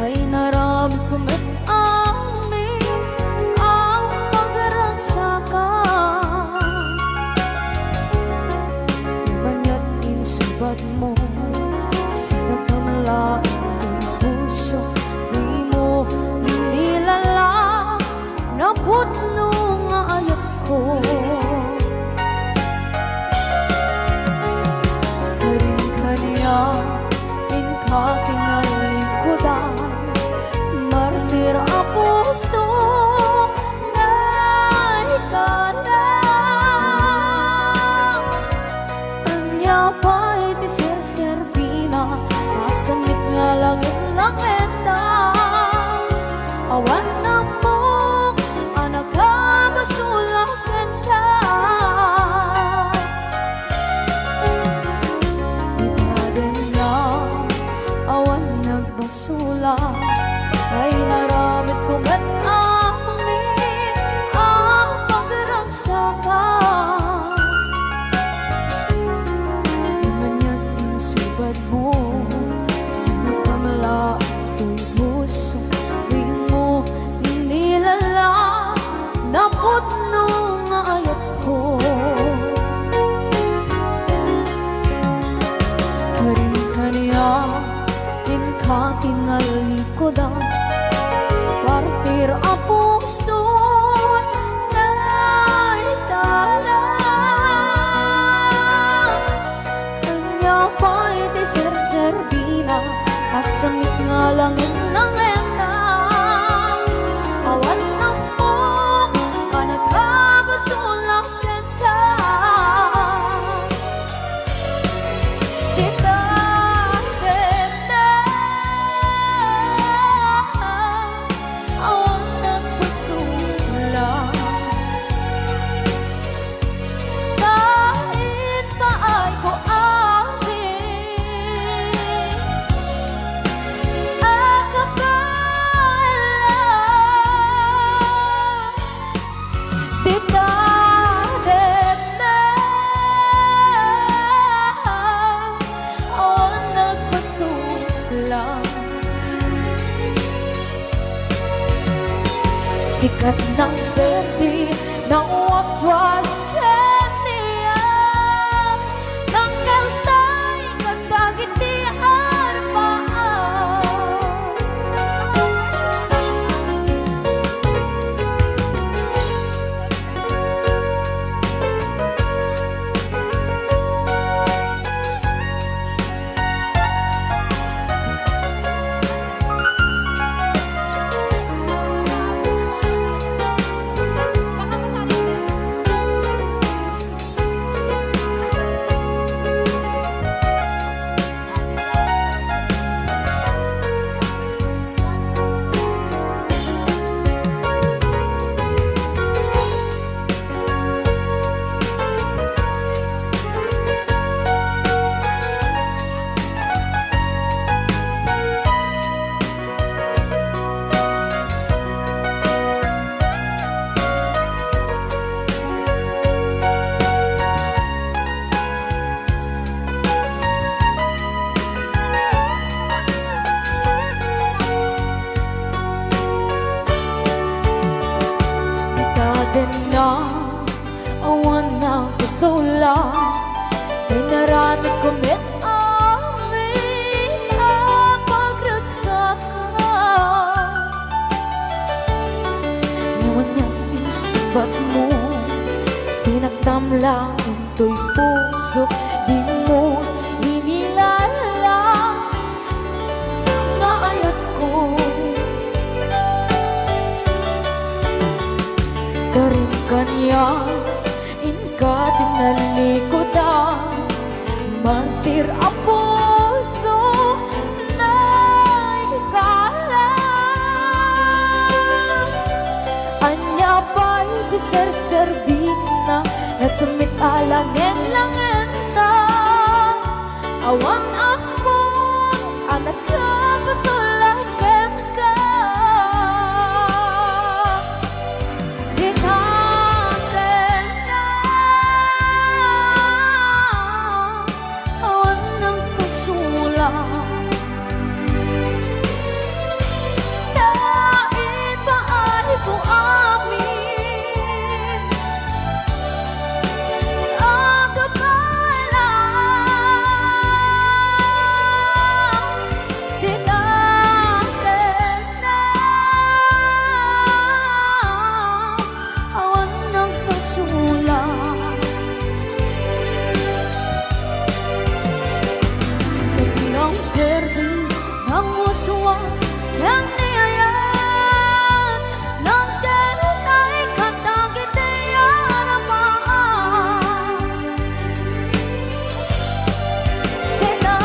ay narami kumit amin ang pagragsakan. Banya't insubad mo sinagkamala ang puso, di mo inilala na putno nga ayat ko. Kakinalikudan, martir ang puso na ikalang. Anya pa'y tiserserpina, masamit nga langit-langit na. Awan na mo, anak ka, masulakan ka. Basula ay naramit kong at amin ang pagragsakan. Manya't insubad mo sinagkamala ito'y puso, di mo inilala na putno nga ayat ko. Karin-kaniya kakinalikudan, partir ang puso na ikalang. Kanya pa'y tiserserbina, asamit nga langit-langit na. Awan na mo, kanagkabasulakan ka. Sikat ng berde ng waswas kaniya, ng kalsay kagdagitian paan. Na awan na kusula, ay naramit kumit amin ang pagragsakan. Ngayon niyang insubat mo, sinagtam lang ito'y puso, di mo inilala na ayat ko. Karin kanya inka tinalikudan, mantir ang puso na ikalang. Anya pa'y tiserserbina, nasumit alangin-langin na. Awan ako, anak ka, pasulakan ka. uswas yang niayan nang terutai kata kita harapan kita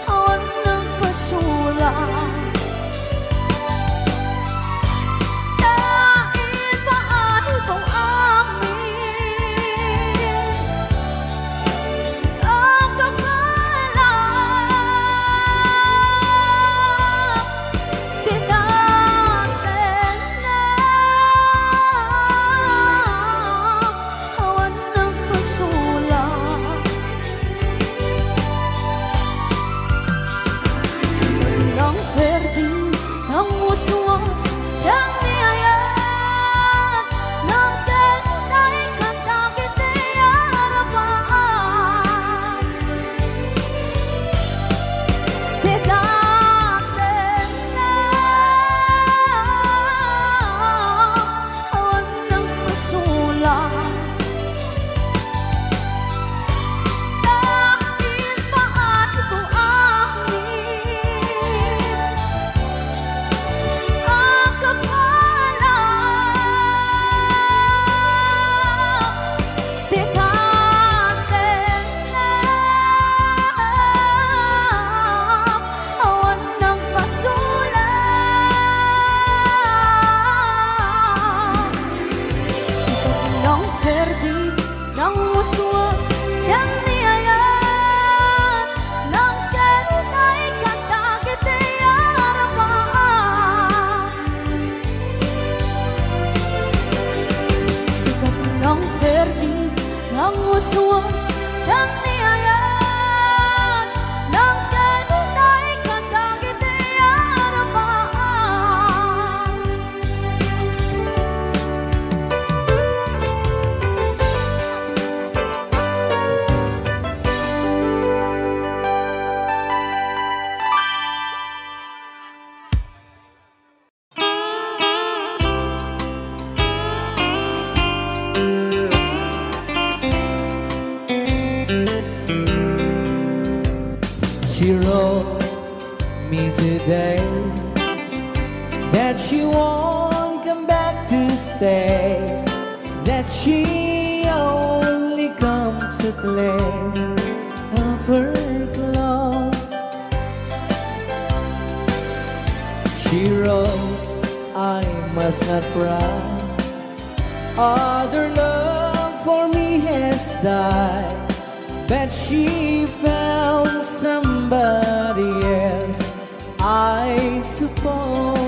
awan ng pasulang dahil paano kung uswas dan niayan nang terutai kata kita harapan She wrote me today that she won't come back to stay, that she only comes to claim of her clothes. She wrote, I must not cry, other love for me has died, but she found somebody else, I suppose.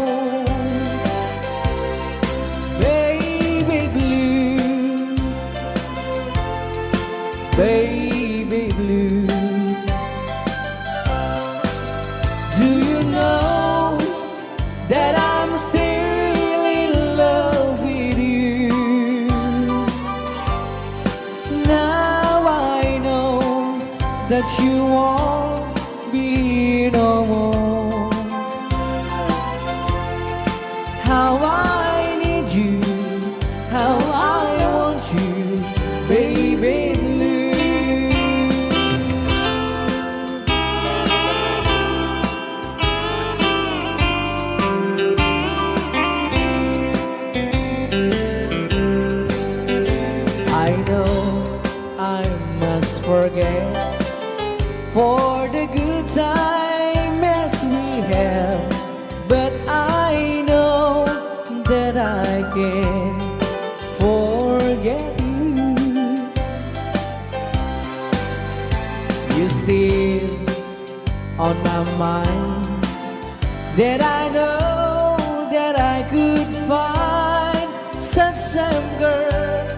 Baby blue, baby blue, do you know that I'm still in love with you? Now I know that you won't be no more. How I need you, how I want you, baby blue. I know I must forget for the good time as we have, but I know that I can forget you. You're still on my mind, that I know that I could find such some girl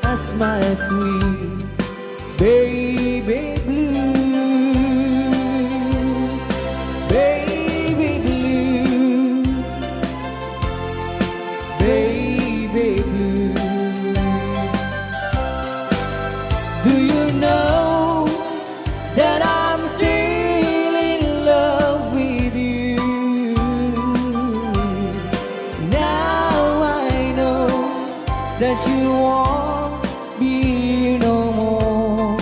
as my sweet baby blue. Baby blue, baby blue, do you know that I'm still in love with you? Now I know that you won't be no more.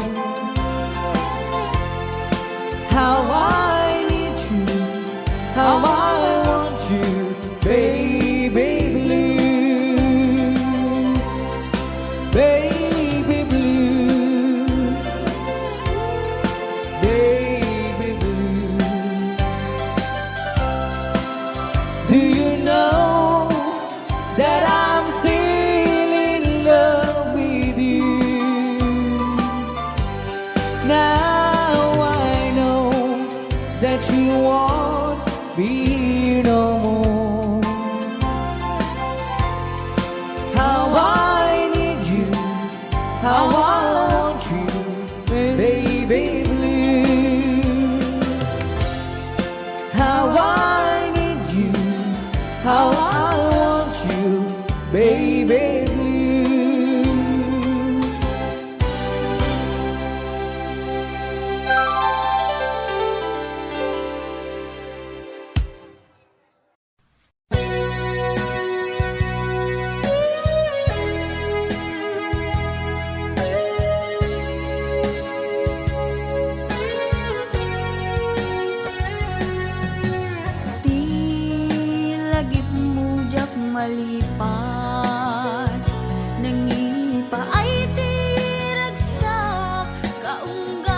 Now I know that you won't be here no more. How I need you, how I want you, baby blue. How I need you, how I want you, baby blue. Di lagip mujak malipat, nangipa ay tiragsak kaunggat,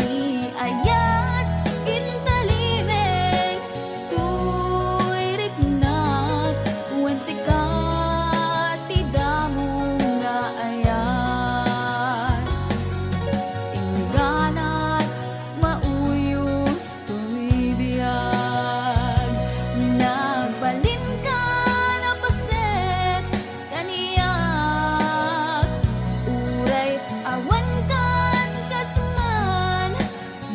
ni ayat intalimeng tuy riknak, wen sikat tidamo nga ayat, ingganat mauyos tuy biyag, nagbalin ka na paset kaniyak, uray awan kan kasman,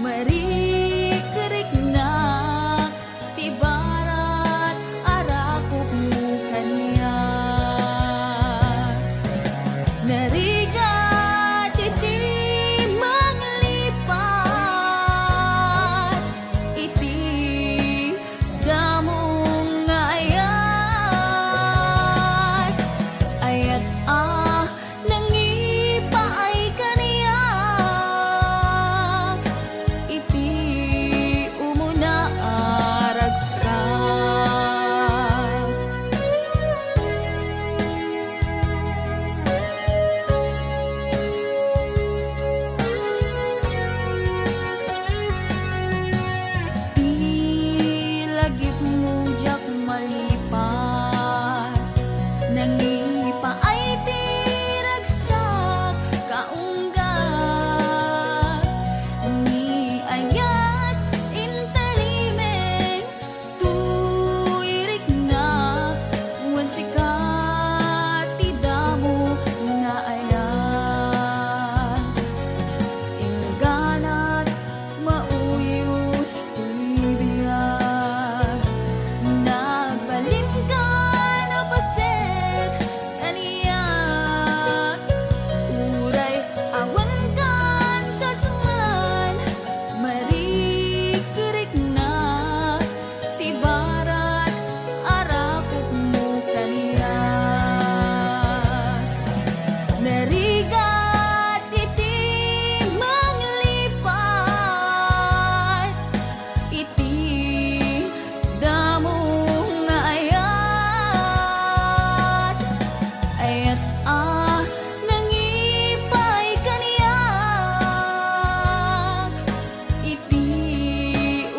marikerik na tibarat arakop mo kaniyak. Narigat iti manglipat, iti damong ayat, ayat nangipa ay kaniyak, iti umuna aragsak. Di lagip mujak malipat, nangipa ay tiragsak kaunggat, ni ayat intalimeng tuy riknak, wen sikat tidamo nga ayat, ingganat mauyos tuy biyag, nagbalin ka na paset kaniyak, uray awan kan kasman, marikerik na tibarat arakop mo kaniyak. Narigat iti manglipat, iti damong ayat, ayat nangipay kaniyak, iti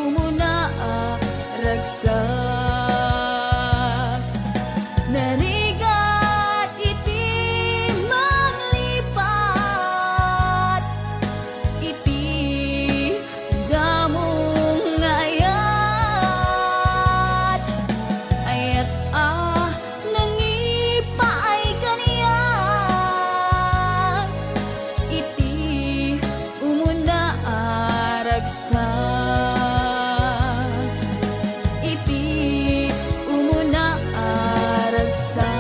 umuna ragsak. Narigat iti manglipat, iti damong ayat, ayat nangipa ay kaniyak, iti umuna aragsak, iti umuna aragsak.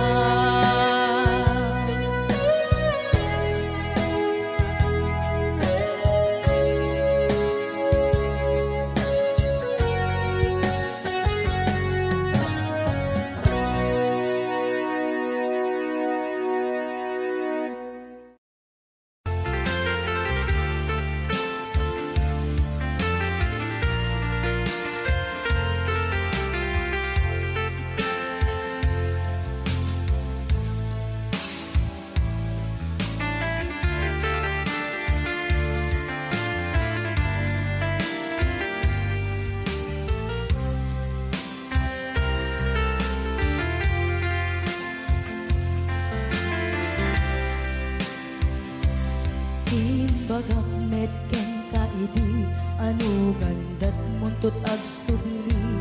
Timbagak met ken kaidi anu gandat muntut ag subli.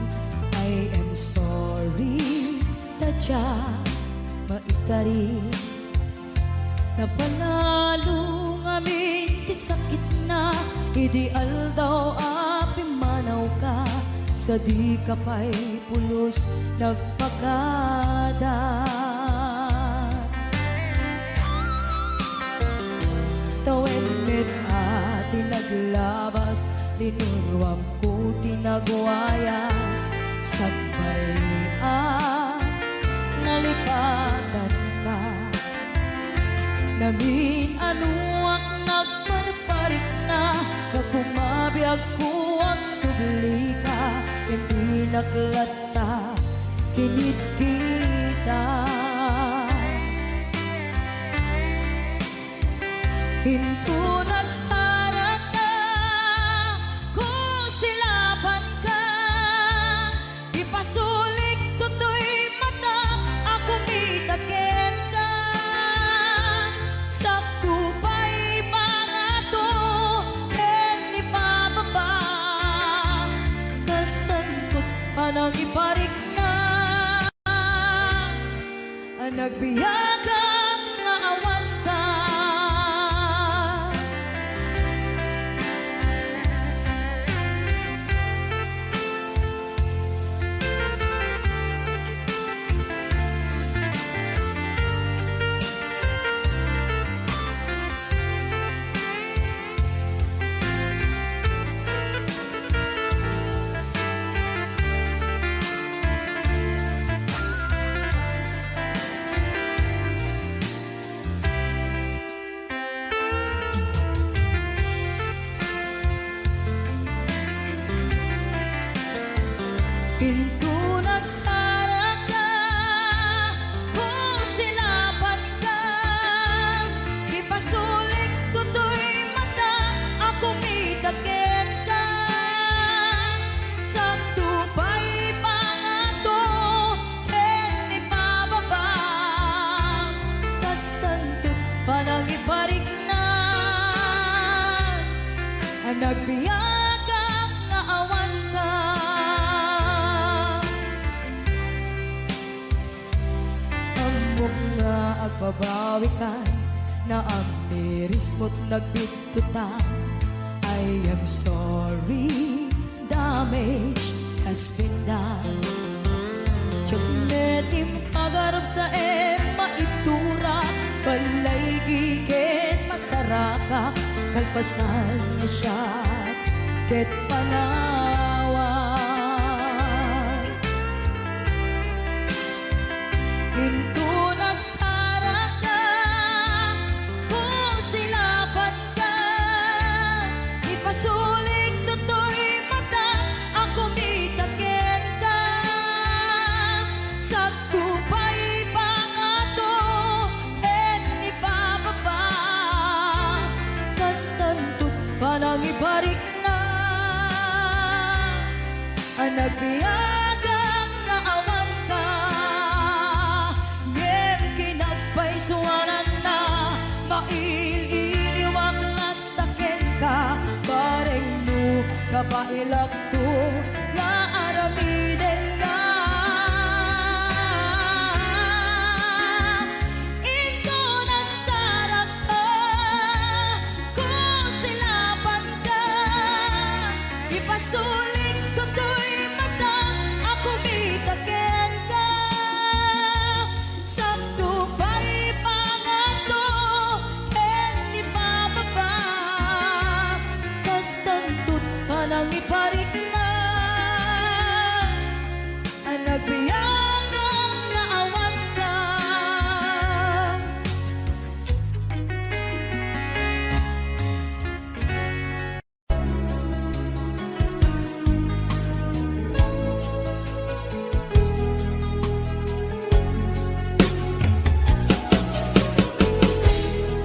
I am sorry tadya maikari napanalo ngamin ti sakit na ideal daw api manaw ka sa di ka pa'y pulos nagpakada. Tawen met ati naglabas tinuruam ko tinagwayas sabay nalipatan ka namin anuak nagparparik na nagpumabiyag ko ang subli ka hindi naklata kinit kita. Hinto nagsarat na kung silaban ka ipasulik tutoy mata ako mitaken ka sakto pa'y pangato ken ipababa kastantot panang iparik na ang nagbiyagang nga awan ka. Pinto nagsara ka kung silaban ka ipasulik tutoy mata ako mitaken ka sakto pa'y pangato ken ipababa kastanto panang iparik na ang nagbiyagang nga awan ka. Nga agbabawi ka na ang miris mo't nagbitutan. I am sorry, damage has been done. Tiyagnetim pagarap sa maitura balay gigit masaraka kalpasan niya siya ket panawan. Hinto nagsara ka kung silaban ka ipasulik tutoy mata ako mitaken ka sakto pa'y pangato ken ipababa kastantot panang iparik na ang nagbiyagang nga awan ka. Suwanan na mailiniwag lantaken ka bareng mo kapailak to nga aramiden ka. Ito nagsarak ka kung silaban ka ipasulik tutoy mata ako mitaken ka sakto pa'y panang iparik na ang nagbiyagang nga awan ka.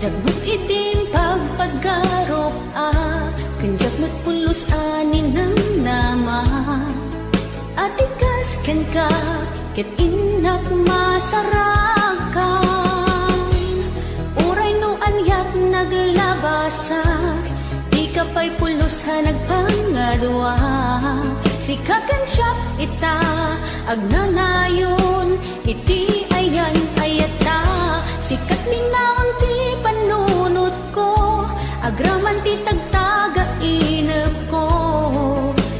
Jagbut itim pagpaggarop kanjak nagpulos anin ng nama atikas ken ka ket inak masarakan uray no anyat naglaba labasak, di ka pa'y pulos ha nagpangadwa. Sikakan siya ita, agnanayon, iti ayan ayata. Sikat minaon ti panunot ko, agraman ti tagtaga inep ko.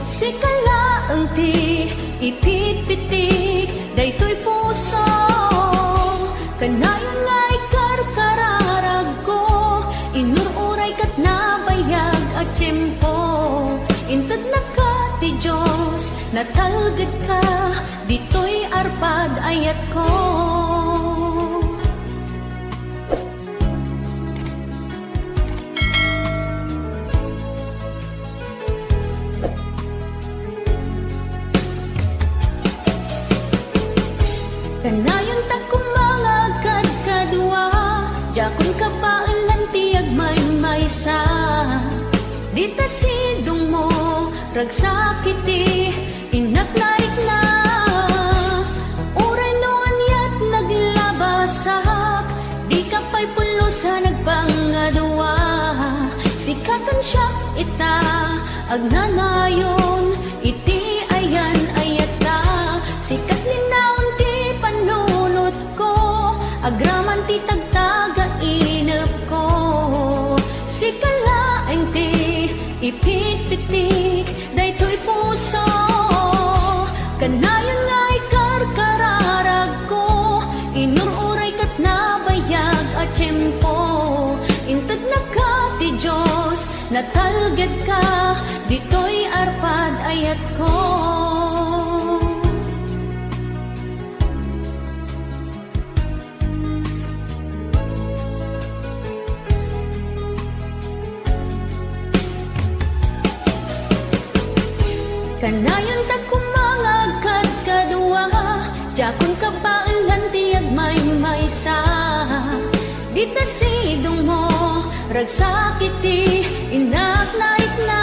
Sikalaang ti ipit-pitik, daytoy puso. Kanayon nga ikarkararag ko, inururay kat nabayag at tiyempo. Intad na ka ti Diyos, natalgad ka, dito'y arpad ayat ko. Kanayon ta kumangagad kadwa, jakon ka pa ilan tiyag maysa. Dita sidong mo, ragsakiti, inaknarik na. Uray noon yat naglabasak, di ka pa'y pulos ha nagpangadwa. Sikatan siya ita, agnanayon, iti ayan ayata. Sikat ninaon ti panunot ko, agraman ti tagtaga inep ko. Sikalaeng ti ipit-pitik, daytoy puso. Kanayon nga ikarkararag ko, inururay kat nabayag at tiyempo. Intad na ka ti Diyos, natalgad ka, dito'y arpad ayat ko. Kanayon ta kumangagad kadwa, jakon ka pa ilan tiyag maysa. Dita sidong mo, ragsakiti, inaknaik na.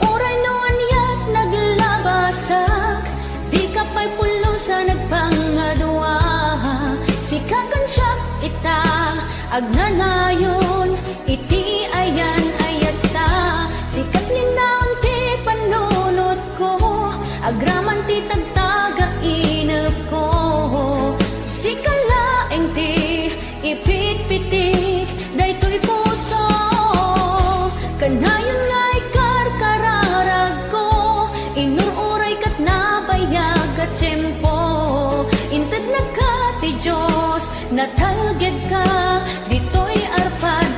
Uray noon yat naglabasak, di ka pa'y pulos ha nagpangadwa. Sikakan siya ita, agnanayon, iti ayan ayata. Sikat ninaon ti panunot ko, agraman ti tagtaga inep ko. Sikalaeng ti ipit-pitik, daytoy puso. Kanayon nga ikarkararag ko, inururay kat nabayag at tiyempo. Intad na ka ti Diyos, natalgad ka, dito'y arpad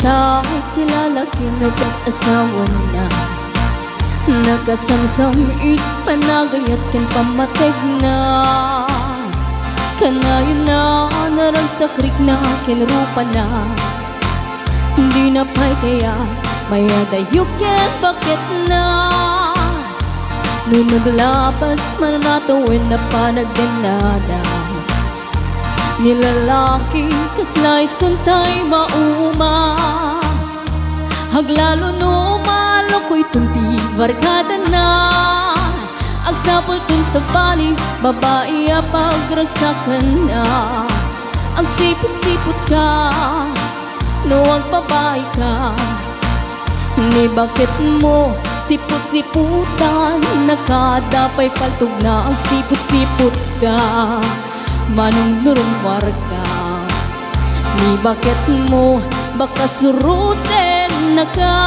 tayo kilala, kinugas asawa na. Nagasamsam it panagayat ken pamateg na. Kanayon na narang sa krik na kinrupa na. Hindi na pa'y kaya maya dayok yan bakit na. Nung naglabas man natawin na panagdanada. Nilalaki kaslay suntay mauma. Haglalo no maloko'y tunti barkada na. Agsapol tun sa bali babae pagragsakan na. Ang sipot-sipot ka no ang babae ka. Ni bakit mo sipot-siputan nakadapay paltog na. Ang sipot-sipot ka manong nurumwar ka. Ni bakit mo baka surutin na ka.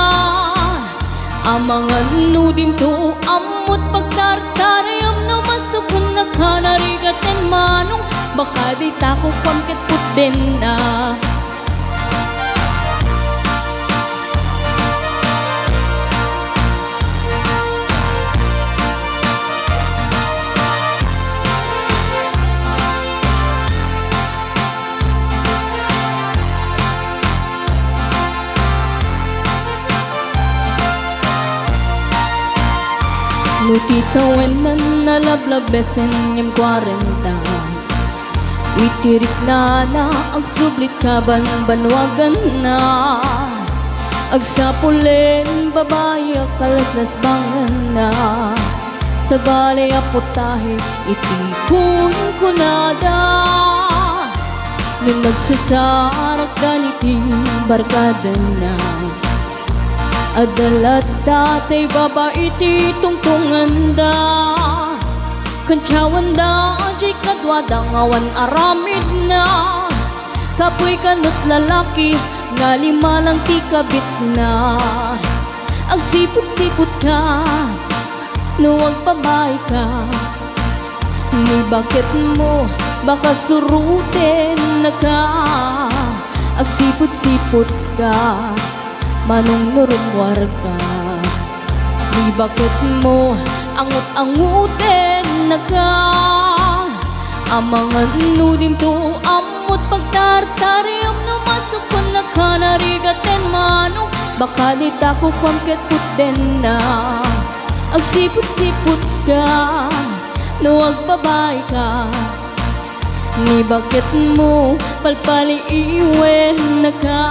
Ang mga nudim to amot pagtartarayam na masukun na ka. Narigatin manong baka di tako pangkit putin na. Nutitawen na nalablabesen yung 40. Witirik na ang sublit ka banwagan na. Agsapulin babae kalaslas bangan na. Sa balay aputahe itikun ko nada. Nung nagsasarak ganiting barkada na. Adalat datay babae ti tungtungan da. Kantsawan da jay kadwada ngawan aramid na. Kapoy kanot lalaki nga lima lang ti kabit na. Ang sipot-sipot ka no ang babae ka. Ni bakit mo baka surutin na ka. Ang sipot-sipot ka manong nurumwar ka. Ni bakit mo angut-angutin na ka. Ang mga nudim to amot pagtartarayam na masukon na ka. Narigatin manong baka di tako pangkit putin na. Ang sipot-sipot ka no ang babae ka. Ni bakit mo palpaliiwen na ka.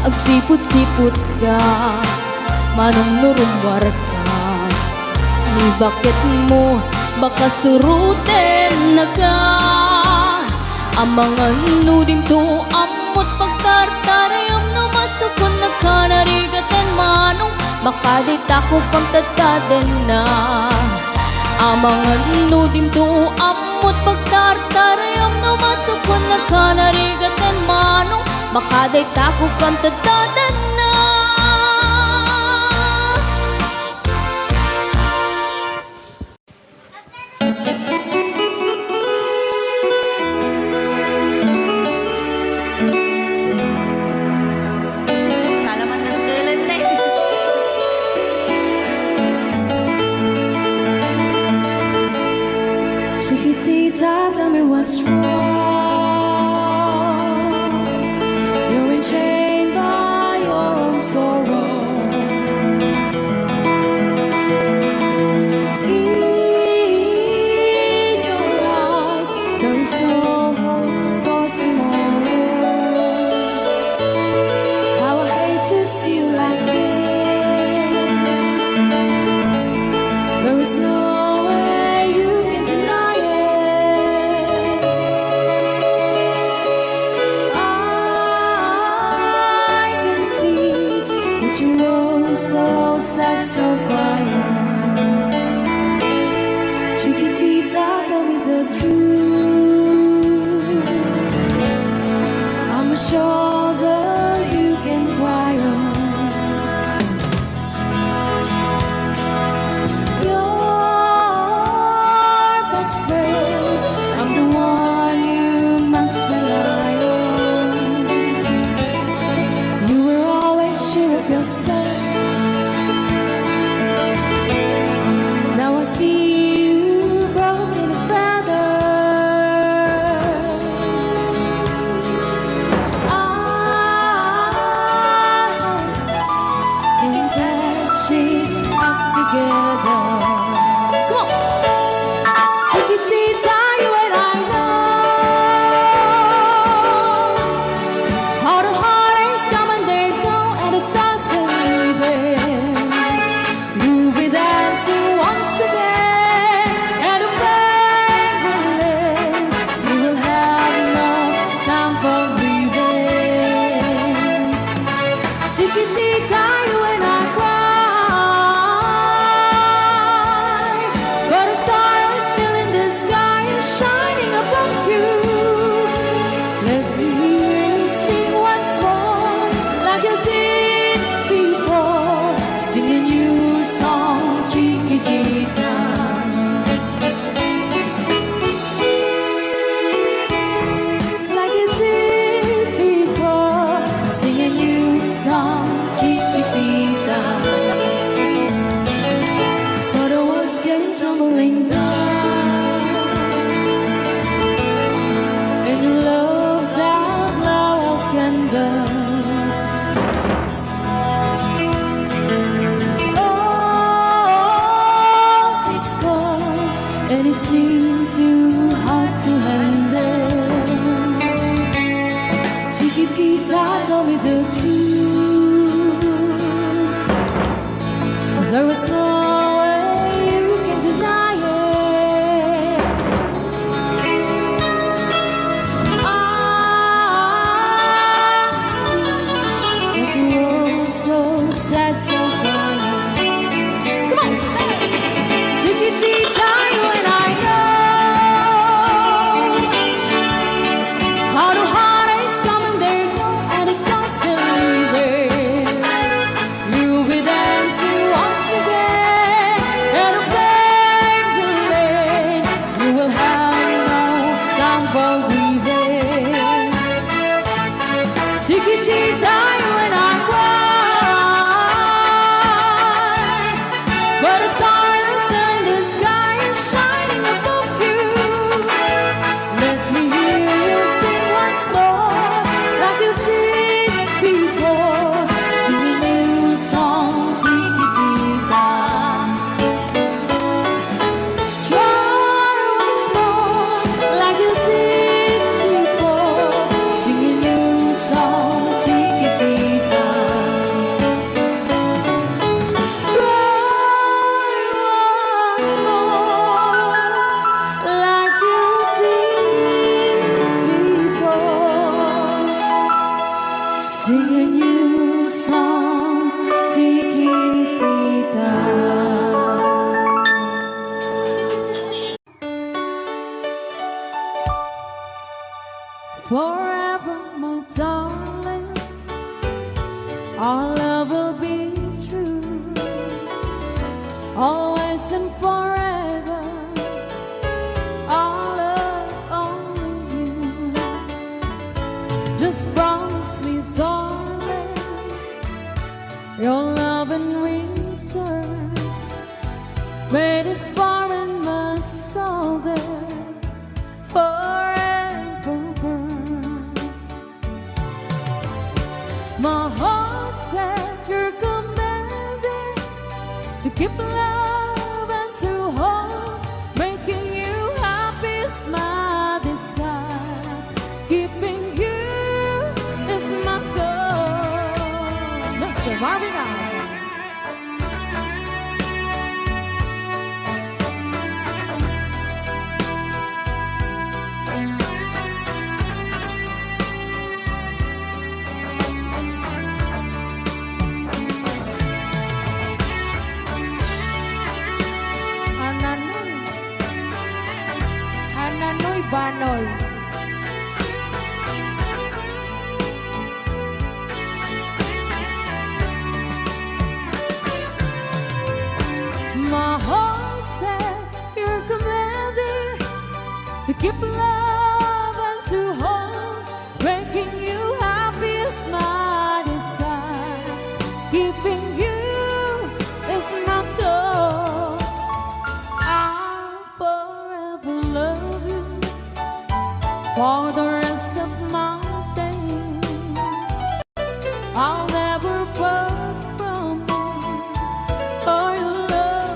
Ang sipot-sipot ka manong nurumwar ka. Ni bakit mo baka surutin na ka. Ang mga nudim to amot pagtartarayam na masukon na ka. Narigatin manong baka di tako pagtataden na. Ang mga nudim to amot pagtartarayam na masukon na ka. Narigatin manong baka di tako pagtataden na. Salamat ng tulan na Chiquitita, tell me what's wrong. You're enchained by your own sorrow. In your eyes, there is no hope for tomorrow. How I hate to see you like this. There is no way you can deny it. I can see that you are so sad, so quiet. Chiquitita, tell me the truth. I'm a shoulder you can cry on. Your best friend, I'm the one you must rely on. together. Come on. Chiquitita, you and I know how the heartaches come and they go, and the stars they leaving. You'll be dancing once again, and the band will end. You will have no time for breathing. Chiquitita, you and I cry, but a star is still in the sky and shining above you. Let me hear you sing once more, like you did before, sing a new song, Chiquitita. Like you did before, sing a new song, Chiquitita. So the walls came tumbling down, and your love's outlaw candle. Oh, it's cold, and it seemed too hard to handle. Chiquitita told me the truth. There was no way you can deny it. I see that you were so sad, so crying. Come on, Chiquitita, you and I know how the heartaches come and they go, and the scars still leaving. You'll be dancing once again, and the pain will end. You will have no time for grieving. Chiquitita, you and I cry, but a star is still in the sky and shining above you. Let me hear you sing once more, like you did before, sing a new song, Chiquitita. Try once more, like you did before, sing a new song, Chiquitita. Try once more, like you did before, sing a new song, Chiquitita. Forever, my darling, our love will be true, always and forever. Our love only you. Just promise me, darling, your love in return. Made us far in my soul there forever burn. My heart said you're commanded to keep love and to hold, making you happy is my desire. Keeping you is my goal. Mr. Marvin Allen. Ananoy Banoy. My heart said you're commanded to keep love and to hold, making you happy is my desire. Keeping you is my goal. I'll forever love you for the rest of my days. I'll never part from you or your love.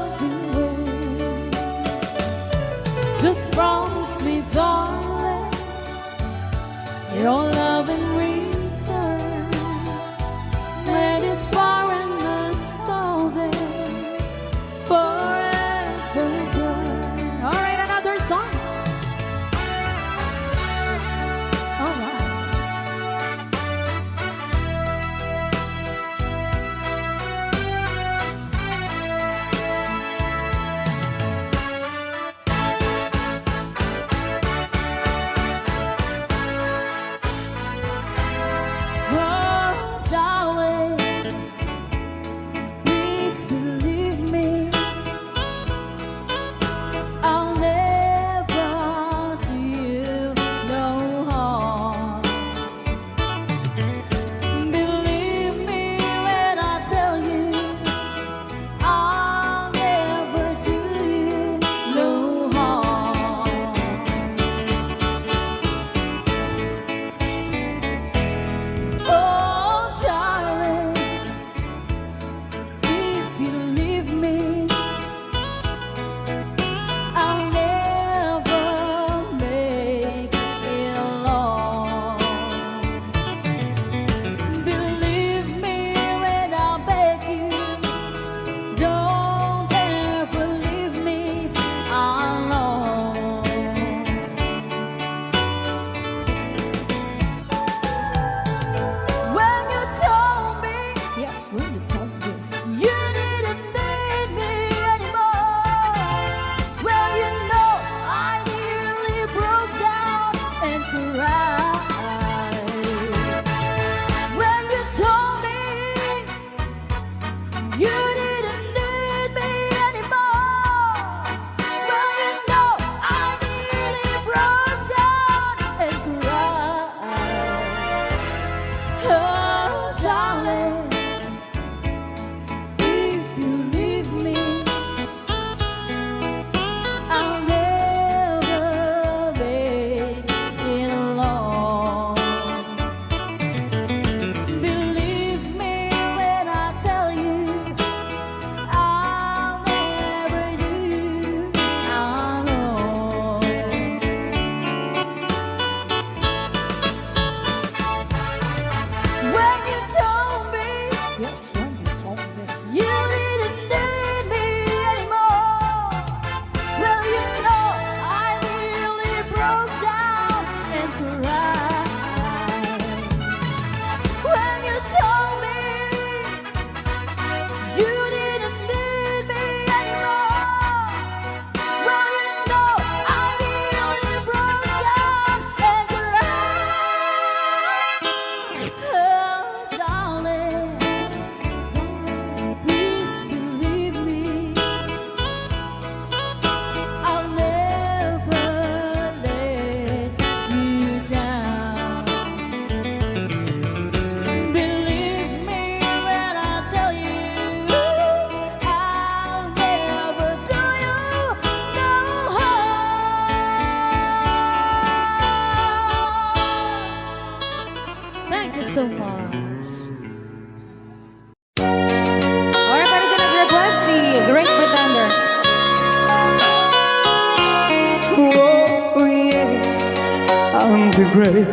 great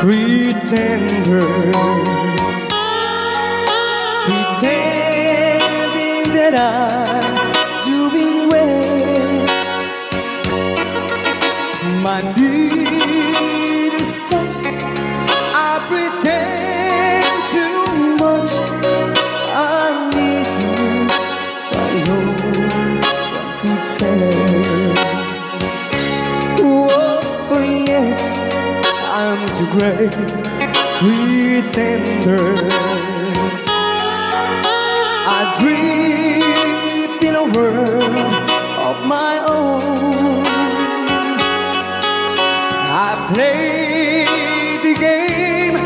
pretender, pretending that I'm doing well. My need is such, I pretend too much. I need you, but no one could tell. Oh yes, I'm too great pretender. I dream in a world of my own. I play the game,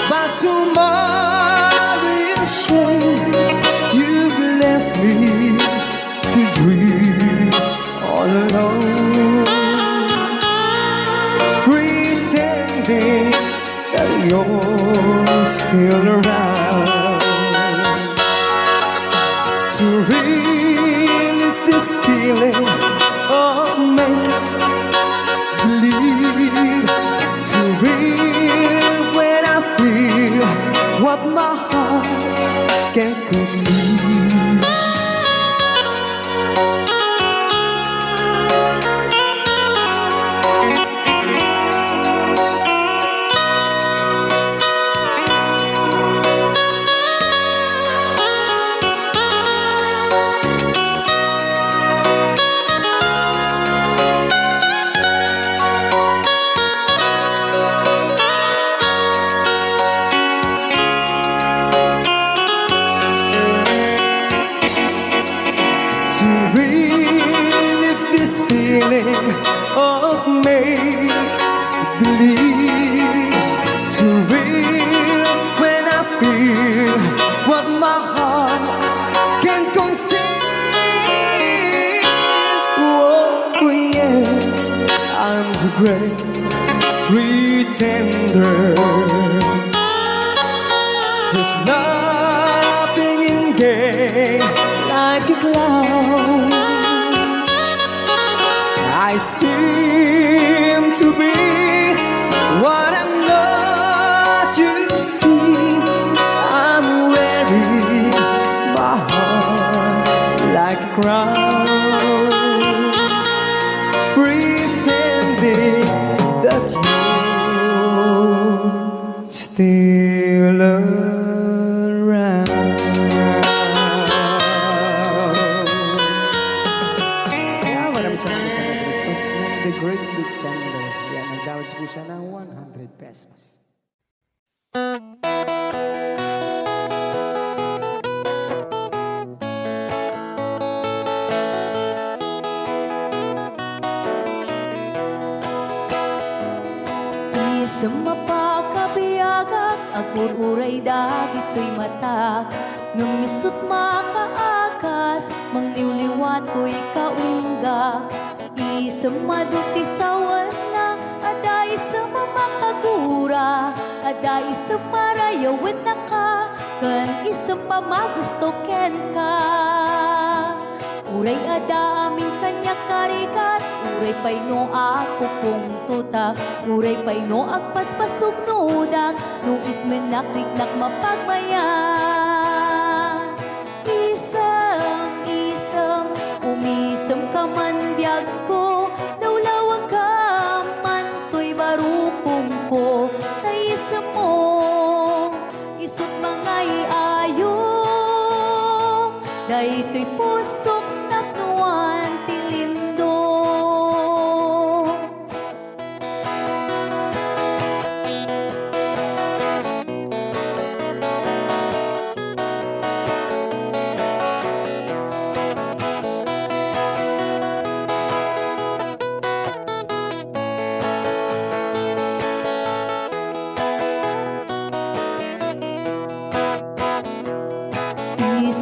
but tomorrow is shame. You've left me to dream all alone, pretending that you're still around. To release this feeling of make-believe, to real when I feel what my heart can conceive. To relive this feeling of make-believe, to real when I feel what my heart can conceive. Oh yes, I'm the great pretender, just laughing in gay like a clown. I seem to be what I'm not, you see. I'm wearing my heart like a crown, pretending that you're still around. Kaya maraming salamat sa nag-request ng The Great Pretender. Yan, nag-downloads po siya ng 100 pesos. Sa mapakabiyagak, agur-uray dagit ko'y matak. Nung misut makaakas, mangliwliwat ko'y kaunggak. Isang maduti sawan na, ada isang mamakagura, ada isang marayawit na ka, kan isang pamagusto ken ka. Uray ada aming kanya karikat, uray pa'y no ako kung tutak, uray pa'y no agpaspasog nudak, no ismenakliknak mapagmayan. Isang, umisam ka man biyag ko, naulawag ka man to'y barukong ko, naisam mo, isut mga iayo, dahi to'y pusok naknuan tilindo.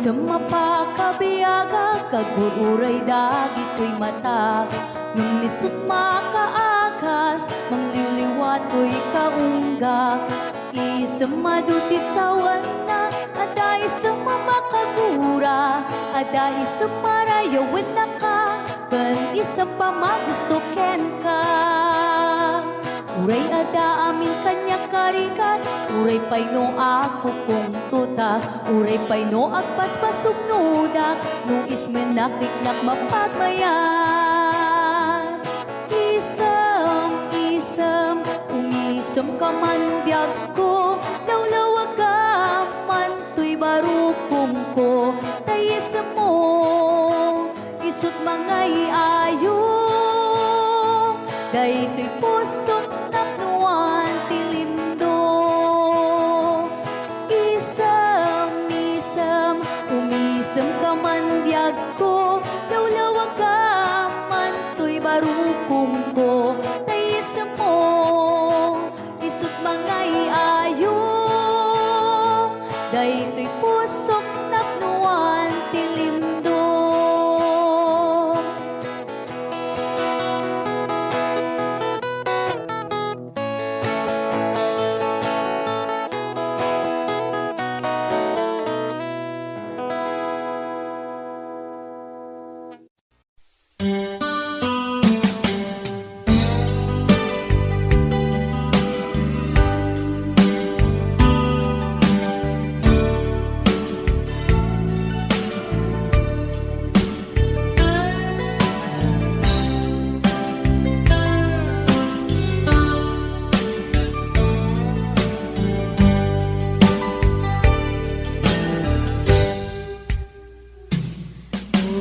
Sa mapakabiyaga, kagururay dagit ko'y mata. Nung nisut makaakas, mangliliwat ko'y kaunggak. Isang maduti sawan na, ada isang mamakagura, ada isang marayawin na ka, kan isang pamagusto ken ka. Uray ada amin kanya karikat, uray pay no ako kong tuta, uray pay no agpaspasog nuda, no ismen nakiknak mapagmayan. Isam, umisam ka man biyag ko, lawlawag ka man to'y barukong ko, tayisam mo, isut mangay ayo, day to'y pusong napnuan tilindo. Isam, umisam ka man biyag ko, lawlawag ka man to'y barukong ko, tayisam mo, isut mangay ayo, day to'y pusong napnuan tilindo.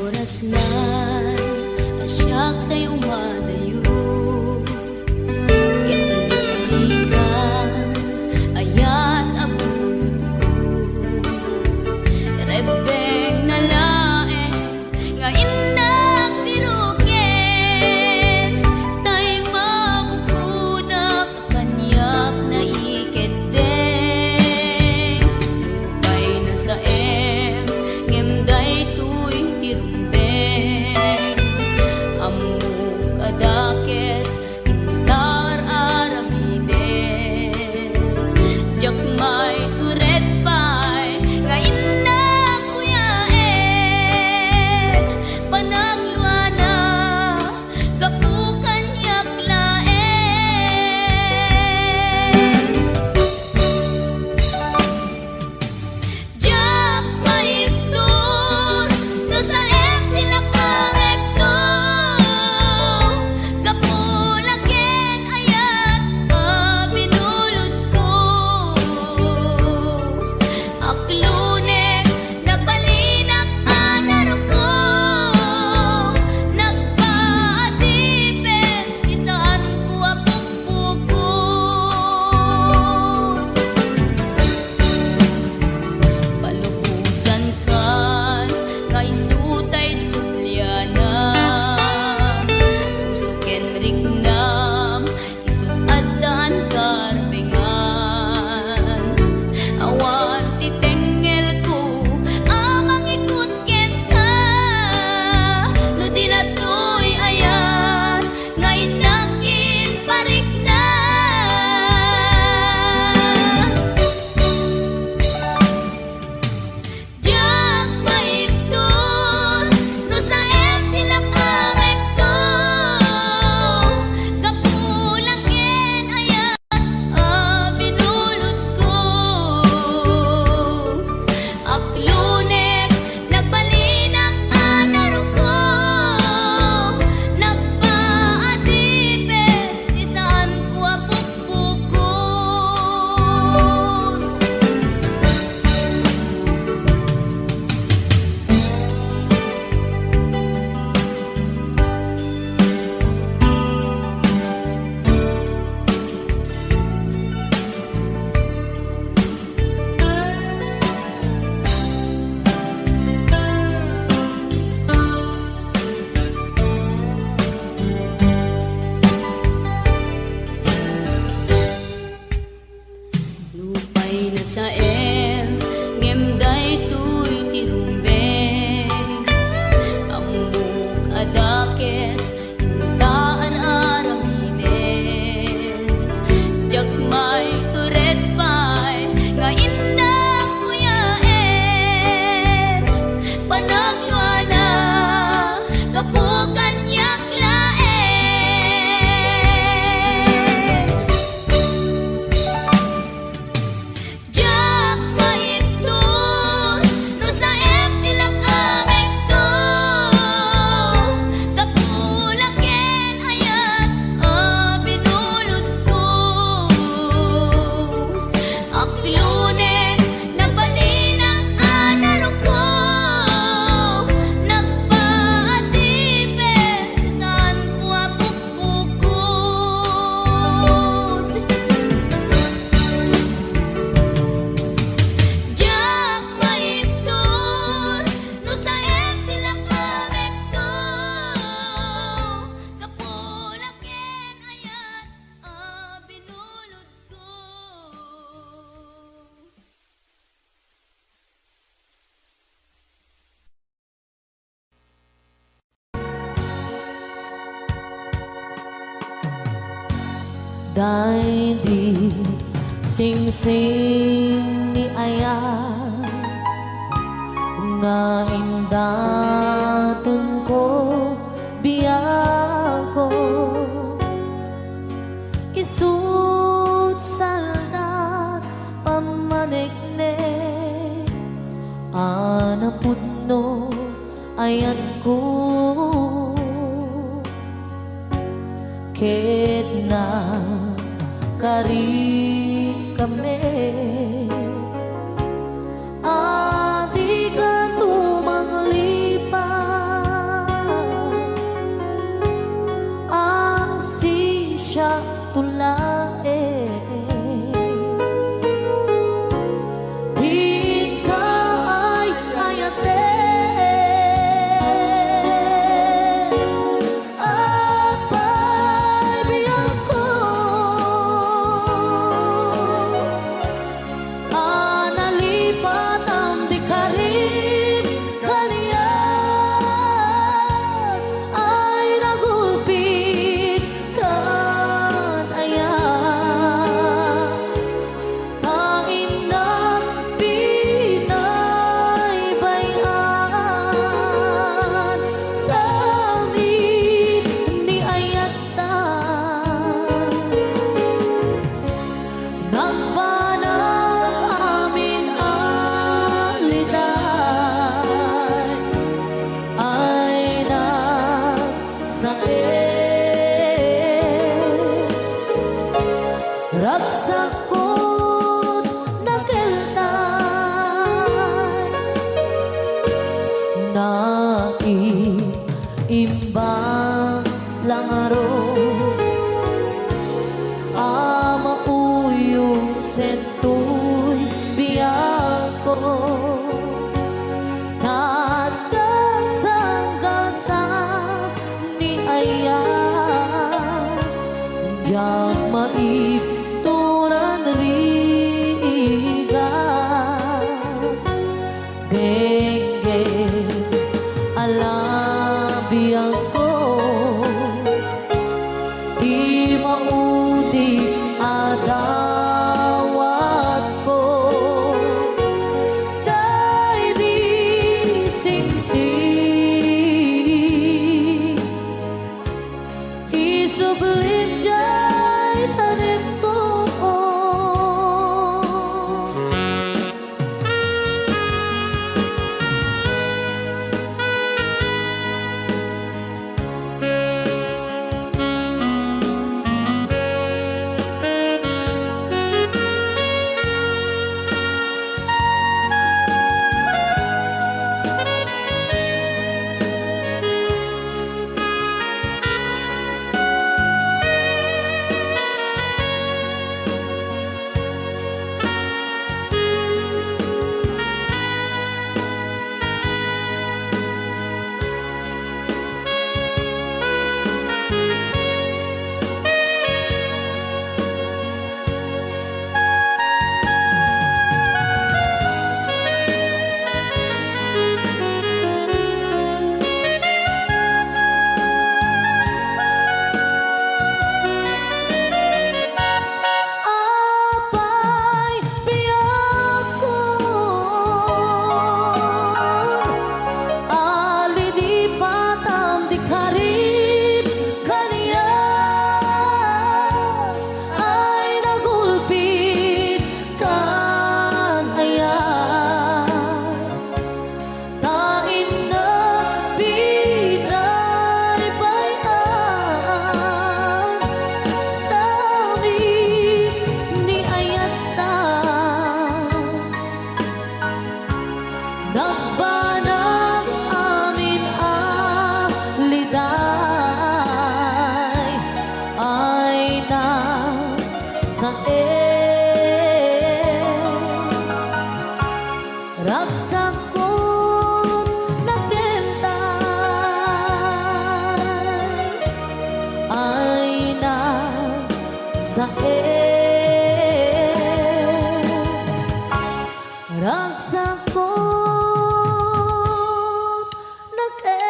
Oras na asyak tayo umadayo, kitalikan ayat abun ko, rebeng na lae nga inak biruken, tay mabukudak kanyak na iketeng, lupay na sa ngemday tuy tirumbeng, amuk Dahil sing-sing ni Aya nga indatun ko biyako isut salda pamanikne anaputno ayan ko ket na kari kami adi ka tumanglipat ang sisya tulae di ka ay hayate apay biyang ko analipat ang di ka rin kaliyan ay nagulpit kan ayan kain ng pinaybayan sa amin ni Ayatan nagbanang amin aliday ay nagsakit ragsakot nakeltay naiimbang langaro ama uyong sentoy biyako tatag sanggasa ni Aya yang maipturan riga denge alabiyang ko di maudi adawat ko dahil di singsing isublim jay tanim ko apay biyako alilipat ang di ka rin kaliyan ay nagulpit kan ayan kain ng pinaybayan sa amin ni Ayatan nagbanang amin aliday ay nagsakit ragsakot nakeltay ay nagsakit ragsakot nakeltay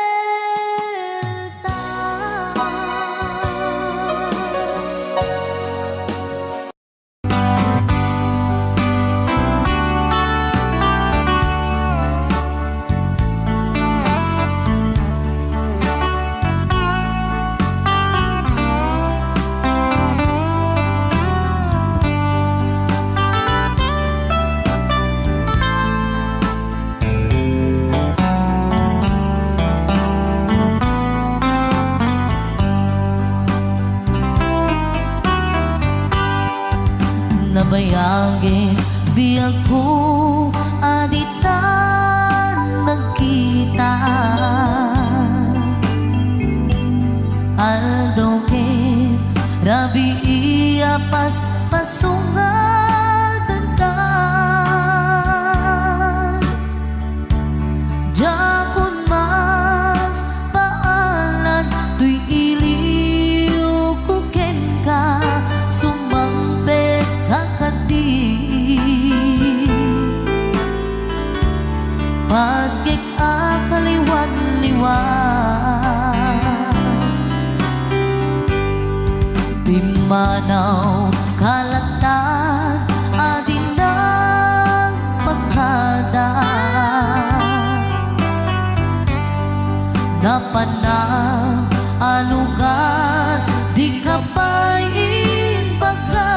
ako aditan nagkita Aldo ke rabi iya pas pasungatan ka Jakun mas paalan tuy iliw kuken ka sumampet kakadi pagkik akaliwan-liwan Pimanaw kalatag adin ng pagkada Napanang alugar di kapay inbaga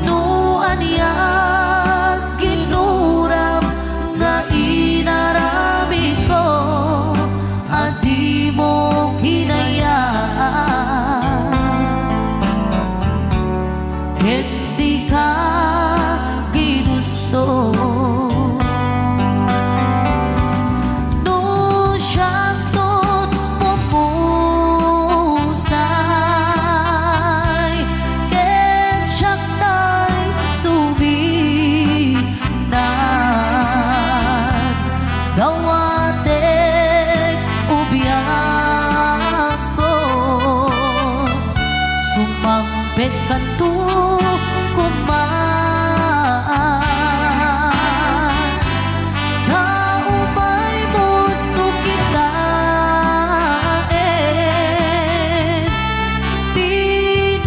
Nuan yan ginuram nga inarami ko Adi mo hinayaan Hindi ka ginusto Gawatek ubiyak ko Sumampet ka to kumaan Naumay mundo kita Di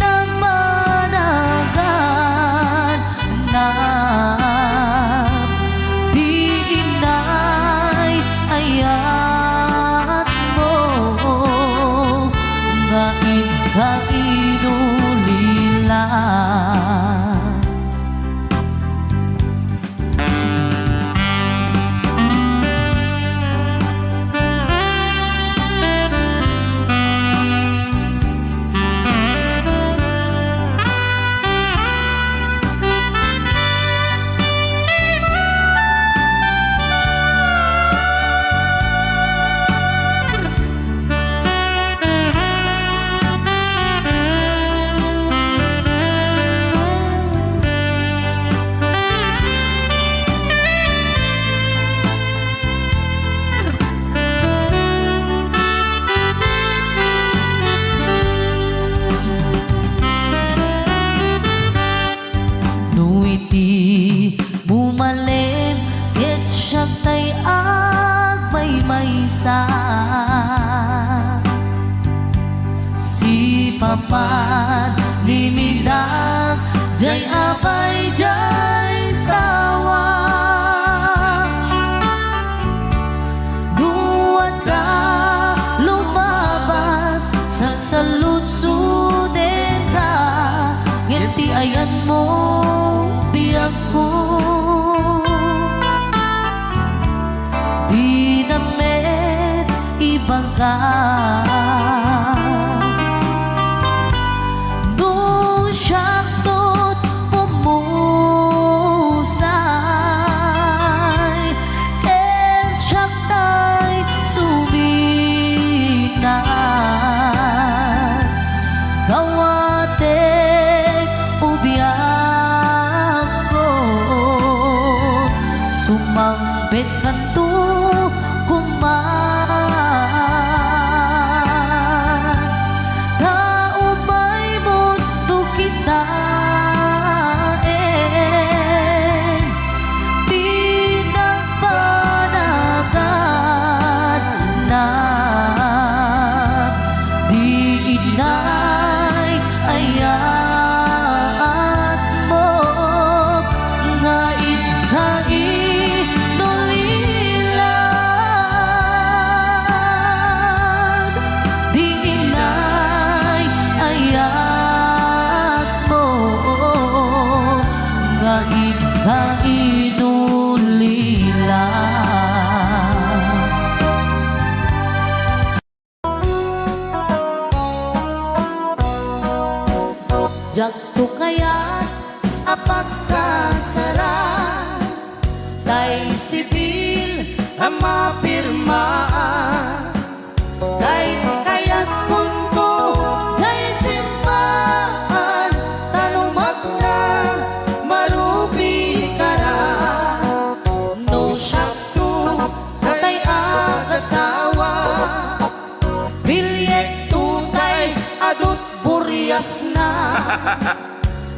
na managan na ayat mo nga ikainulila Nuiti bumalin ket siya tay agmay-maysa Si papat limidak jay abay jay tawa Duwan ka lumabas sa saludsuden ka Ngiti ayan mo biyak ko Di namet ibang ka Nung siyang tot pumusay And siyang tay suminan Gawatek ubiyak ko Sumampet kan to kumaan Naumay mundo kita Di na panagan na Di inay ayat mo nga ikainulila Jakto kaya't apagkasara tay sibil ang mapirmaan. tay kaya't kunto tay simbahan talumak na Marubi ka na, no syakto tay agasawa bilyet tutay adut buryas na.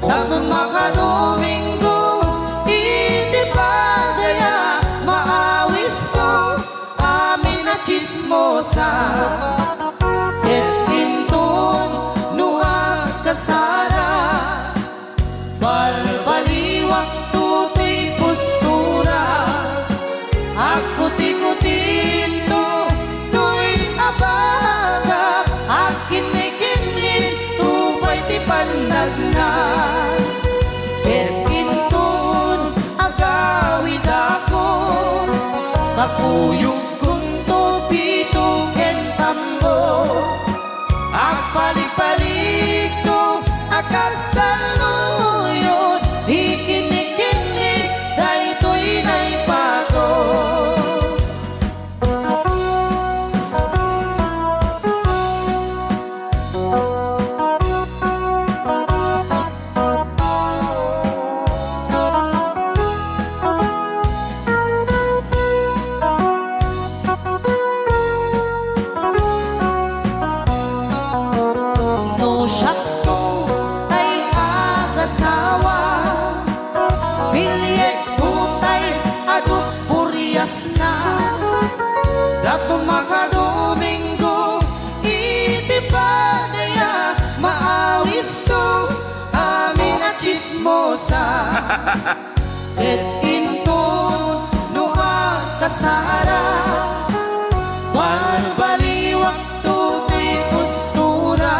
Tanong makadominggo, hindi pa daya maawis ko, amin na chismosa. Ket intun nuang kasara, balbaliwak tutoy postura. Ako tikutin to, to'y abaga, akin may kinlin, tupay ti pandagna. Ket intun agawid ako, kakuyog kong tupito ken tambo. Agpalik-palik to, akas kaluyon, ikinik-kinik, daytoy naipato. no syakto tay agasawa bilyet Tutay adut buryas na, dato makadominggo, iti pa daya maawis ko, amin na chismosa. Ket intun nuang kasara, balbaliwak tutoy postura.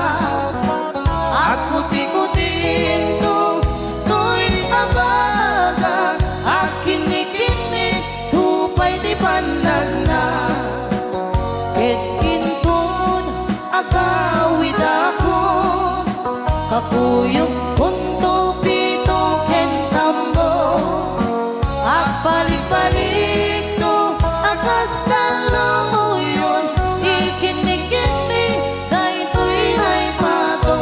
Ako tikutin to, to'y abaga, akinik-inik, tupay di pandagna. Ket intun agawid ako, kakuyog kong tupito ken tambo. Agpalik-palik to, akas kaluyon, ikinik-inik, daytoy naipato.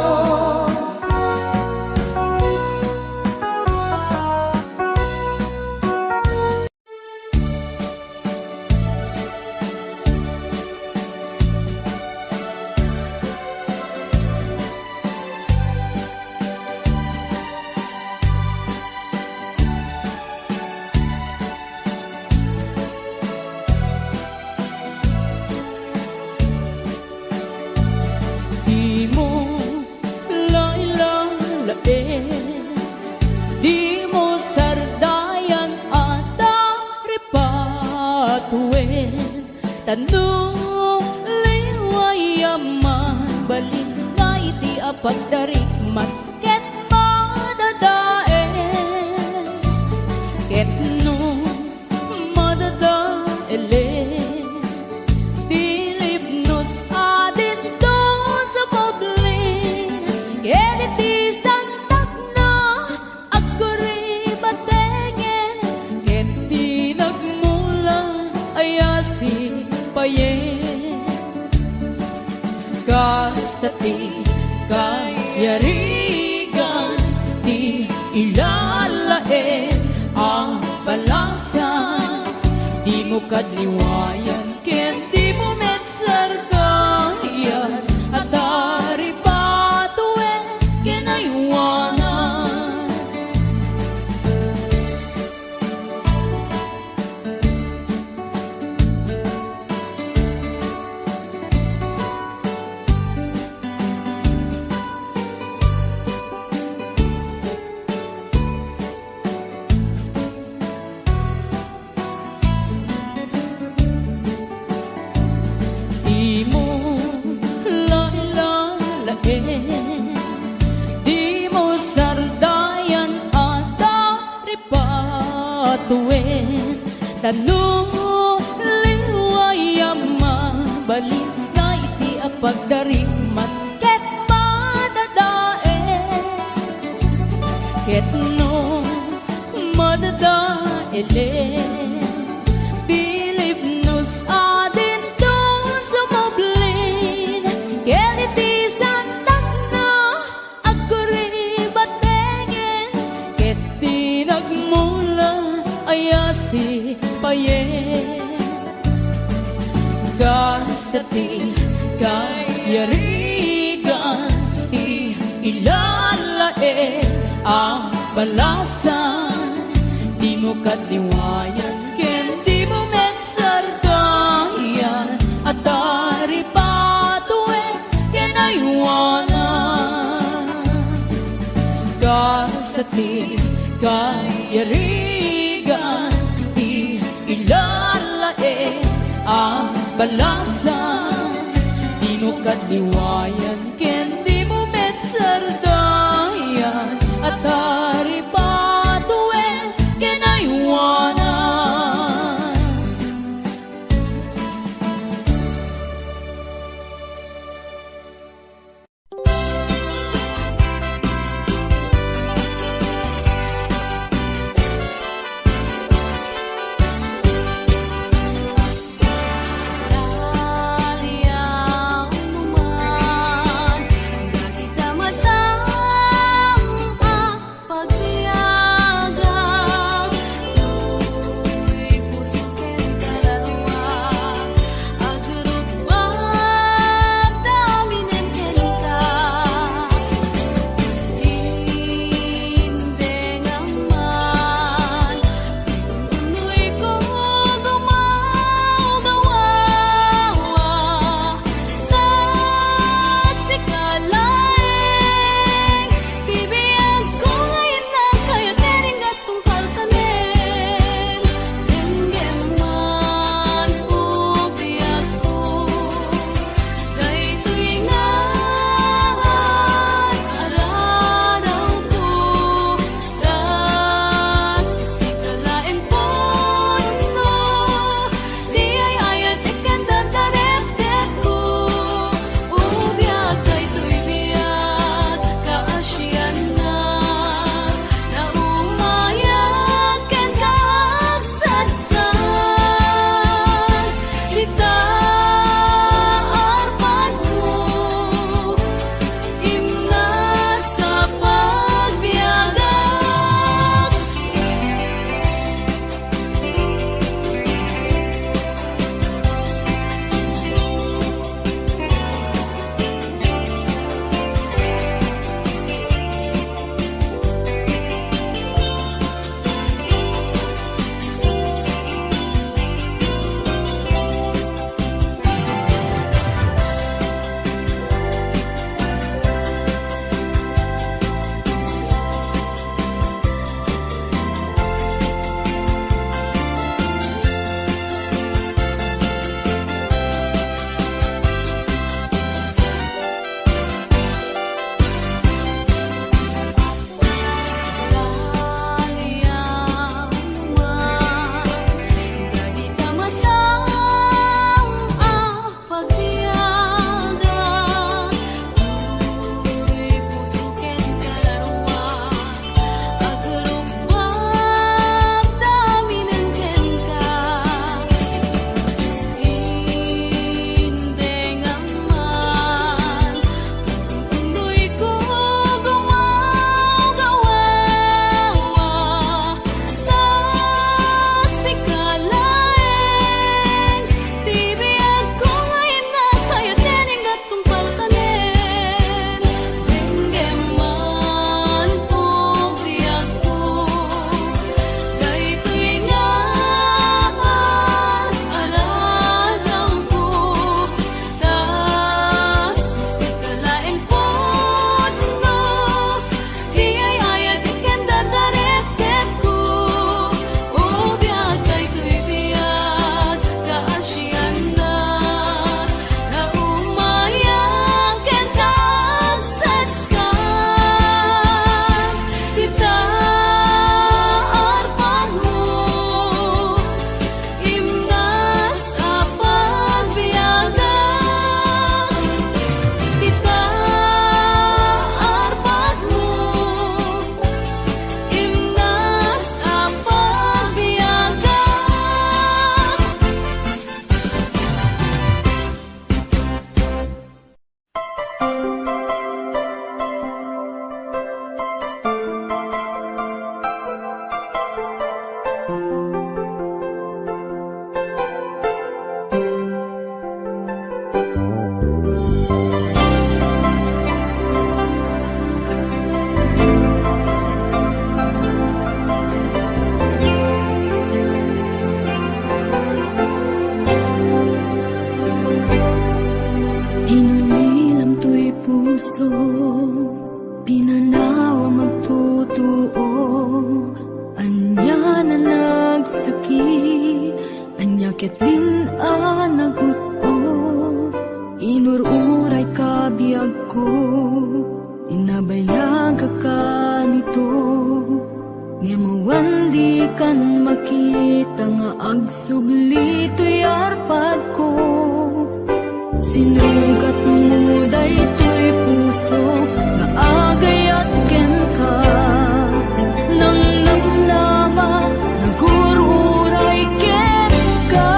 Di mo lailalain, di mo sardayan at ripatuin. Tanong liwayaman, balik na iti apagdarikmat, ket madadaen. Ket no madadaelen, dilipnos adin doon sa pobling. Ket iti santak na agkuri batengen, ket di nagmula ayasi payen. Kasta ti kayarigan, ti ilalaen ang balasan. Di mo kadliwayan, ken di mo metsargayan, at dari patuen kinaywanan. Di mo lailalain, di mo sardayan at ripatuin. Tanong liwayaman, balik na iti apagdarikmat, ket madadaen. Ket no madada ele Pilip nos adin don sa moblin Keliti santak na aguri batengen Ket tinagmula ayasi payen Gastati kayarigan ti ilalae ang balasan Di mo katiwayan ken di mo metsardayan At dari patue ken aywanan Gastati kayarigan ti ilalae ang balasan Di mo katiwayan ken di mo metsardayan At dari patue ken aywanan Daliang naman ket din anagutot, inururay ka biyag ko, tinabayag ka nito, nga mawandi kan makita nga agsubli to'y arpad ko. Sinugat mo daytoy puso nga agayat ken ka, nang namnama nagururay ken ka.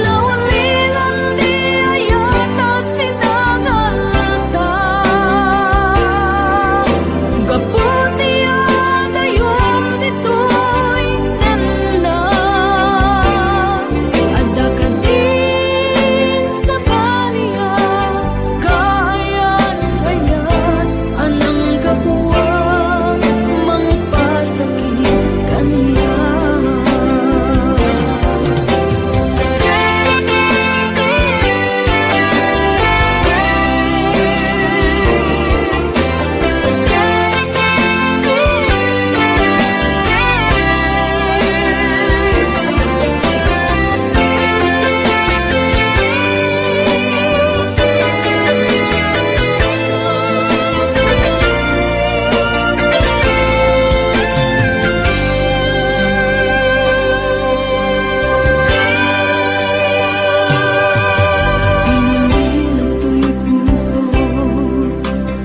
Lawalilan di ayata sinangalta, gaputi adayom ditoy nanda, adda ka din sa baliya, kayan-ayan anang kapuwang mangpasakit kaniya. Pinilinaw to'y puso,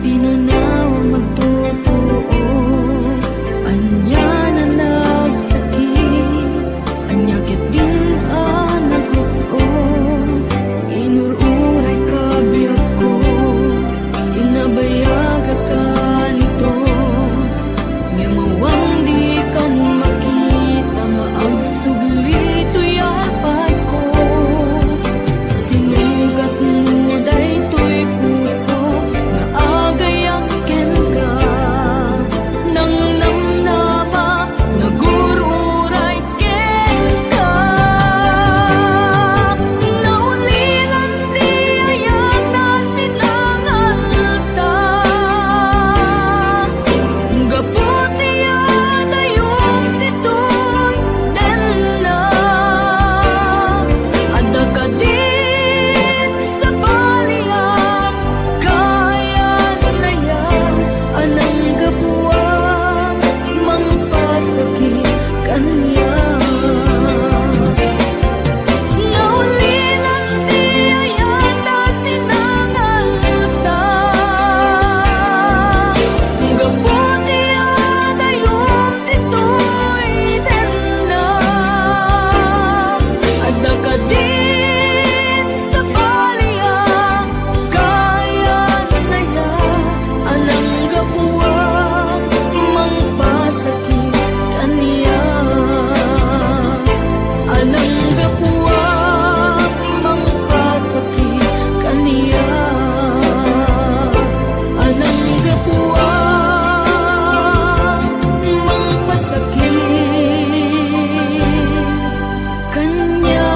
pinanaw magtotoo, anya na nagsakit, anya ket din anagutot, inururay ka biyag ko, inabayag ka nito, nga mawandi kan makita nga agsubli to'y arpad ko. Sinugat mo daytoy puso nga agayat ken ka, nang namnama nagururay ken ka. Naulilan di ayata sinangalta, gaputi adayom ditoy nanda, adda ka din sa baliya, kayan-ayan anang kapuwang mangpasakit kaniya. Naulilan di ayata sinangalta, gaputi adayom ditoy nanda, adda ka din sa baliya, kayan-ayan anang kapuwang mangpasakit kaniya. Anang kapuwang mangpasakit kaniya, anang kapuwang mangpasakit kaniya.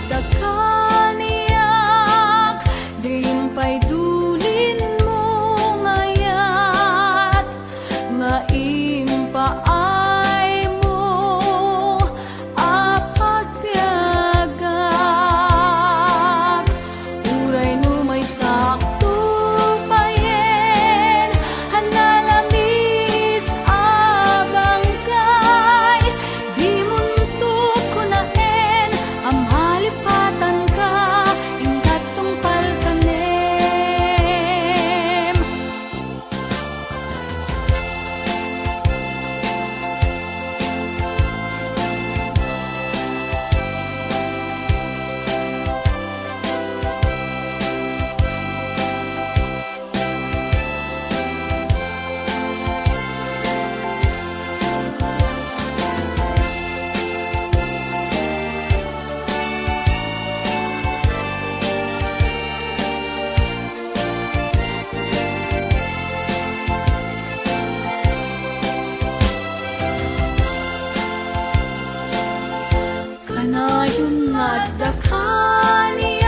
dakaniyak, diimpay dulin mo ngayat, nga impaay mo apagpiagak. Uray no may sakto payen, hanalamis abang kay, di muntok ko naen, ang halipatan ka, ingkat tungpal kanem. Kanayon nga dakaniyak,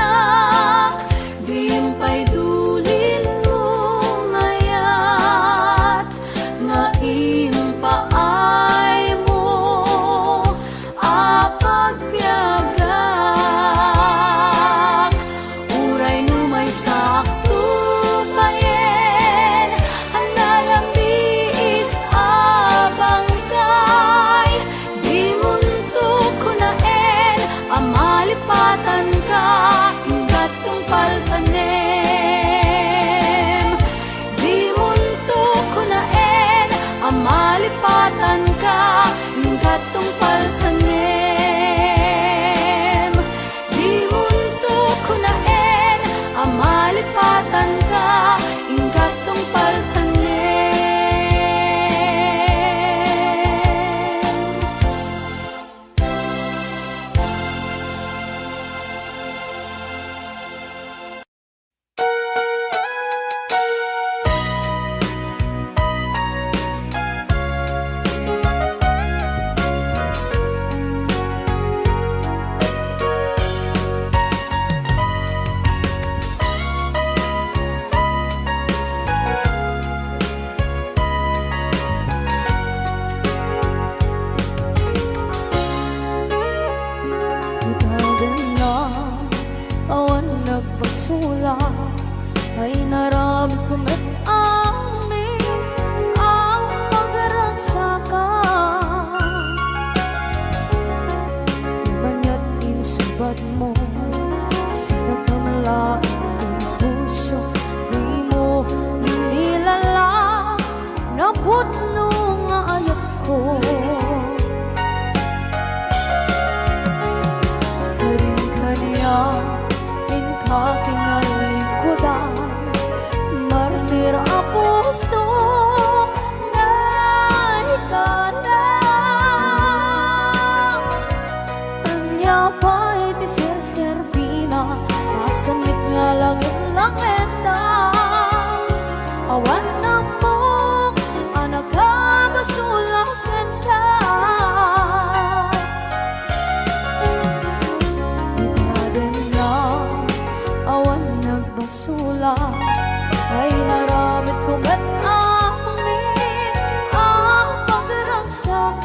diimpay dulin mo ngayat, nga impaay mo apagpiagak. Uray no may sakto payen, hanalamis abang kay, di muntok ko naen, amalipatan ka, ingkat tungpal kanem. Di muntok ko naen, amalipatan ka, ingkat tungpal kanem. Di muntok ko naen, amalipatan ka, ingkat tungpal kanem. Itagan na awan nagpasula, ay narami kumet amin ang pagragsakan. Ibanya't insubad mo, sa pagkamalain ng puso, di mo inilala, naputno nga ayat ko. Inka kinalikudan, martir a puso na ikalang. Anya pa'y ti serserpina, masamit nga langit langeta. Awan na mo, anak ka basulakan ka. Awan nagbasula, ay naramit kong at amin ang pagragsakan.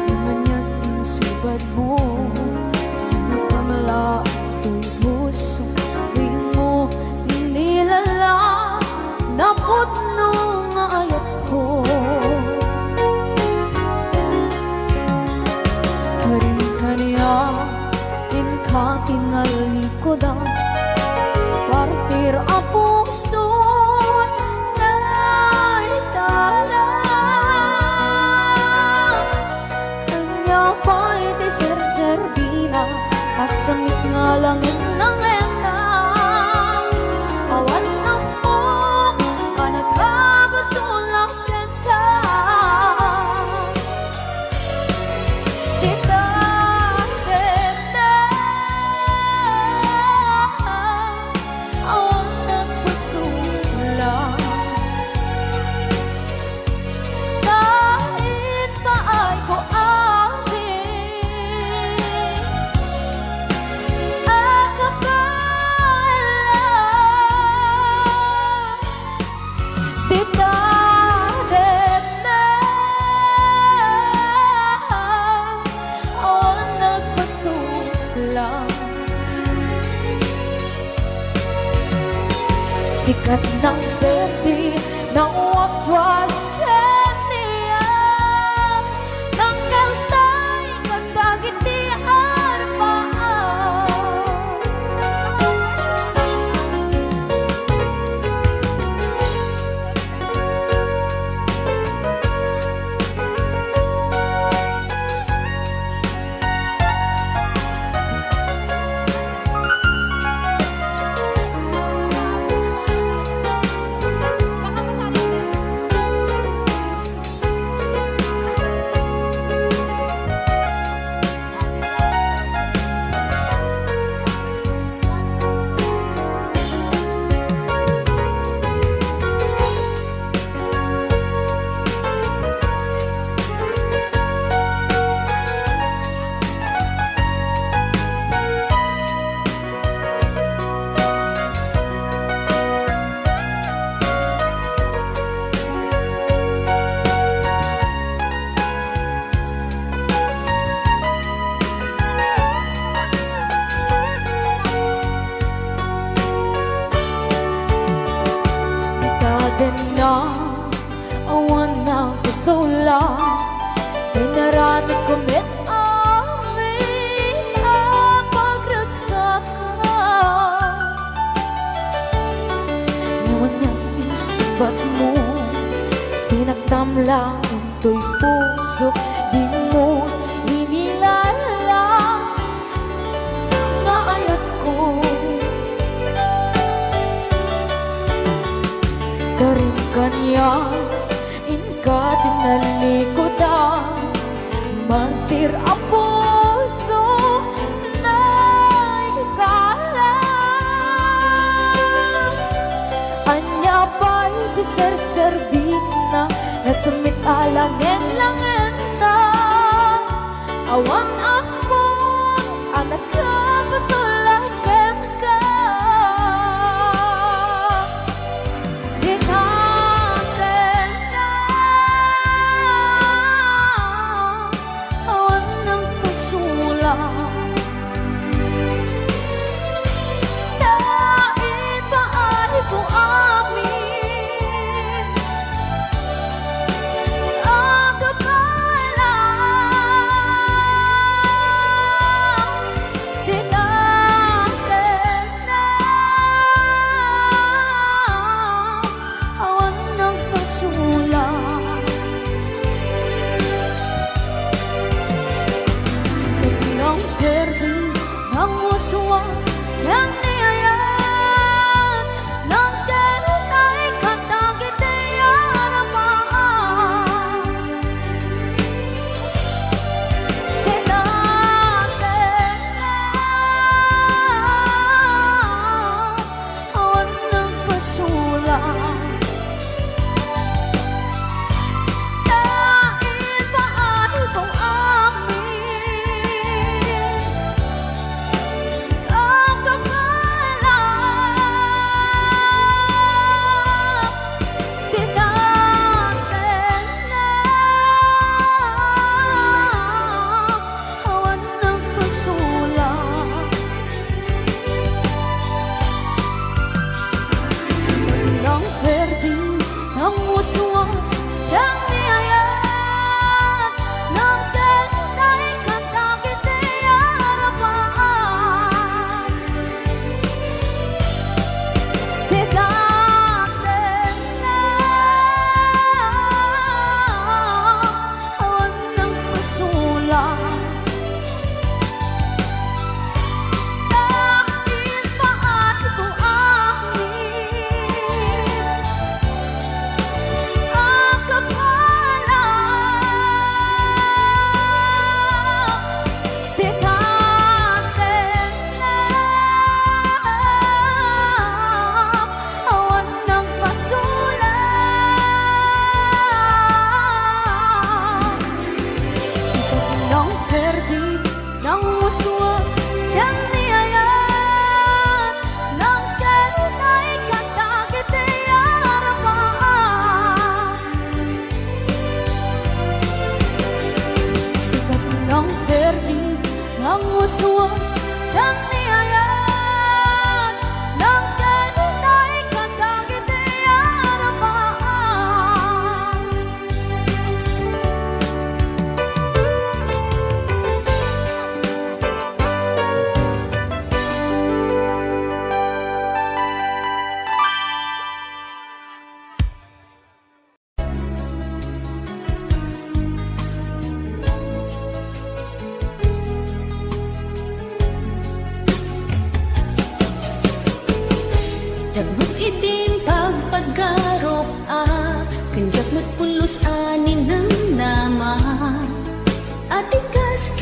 Imanya't insubad mo, sa pamalaking puso, di mo inilala, naputno nga ayat ko. Kaniya inka kinalikudan, partir a puso na ikalang. Kanya pa'y ti serserbina, asamit nga langit langeta. Awan na mo, anak ka basulakan ka. Kahit pa ay ko amin Sikat ng berde, ng waswas kaniya, ng kaltay, kagdagiti arpaan. Na awan ng kusula, dinarami kumit amin ang pagragsakan. Ngayon niyang isubat mo, sinagtam lang ito'y puso, di mo inilala na ayat ko. Karin kanya, inka tinalikodan, mantir ang puso na ikalang. Anya ba'y di serservit na, nasumit alangin langin na. Awan ako, anak ka, pasulagan ka. waswas ng niyayan ng kanunay katangit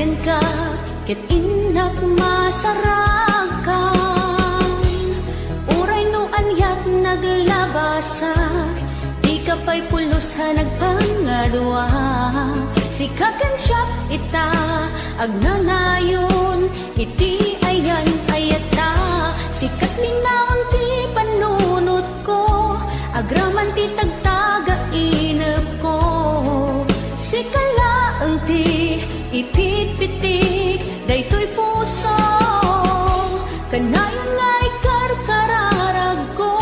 Ken ka, ket inak masarakan. Uray no anyat naglabasak, di ka pa'y pulos ha nagpangadwa. Sikakan siya ita, agnanayon, iti ayan ayata. Sikat linaon ti panunot ko, agraman ti tagtaga inep ko. Sikalaang ti ipit-pitik, daytoy puso. Kanayon nga'y karkararag ko,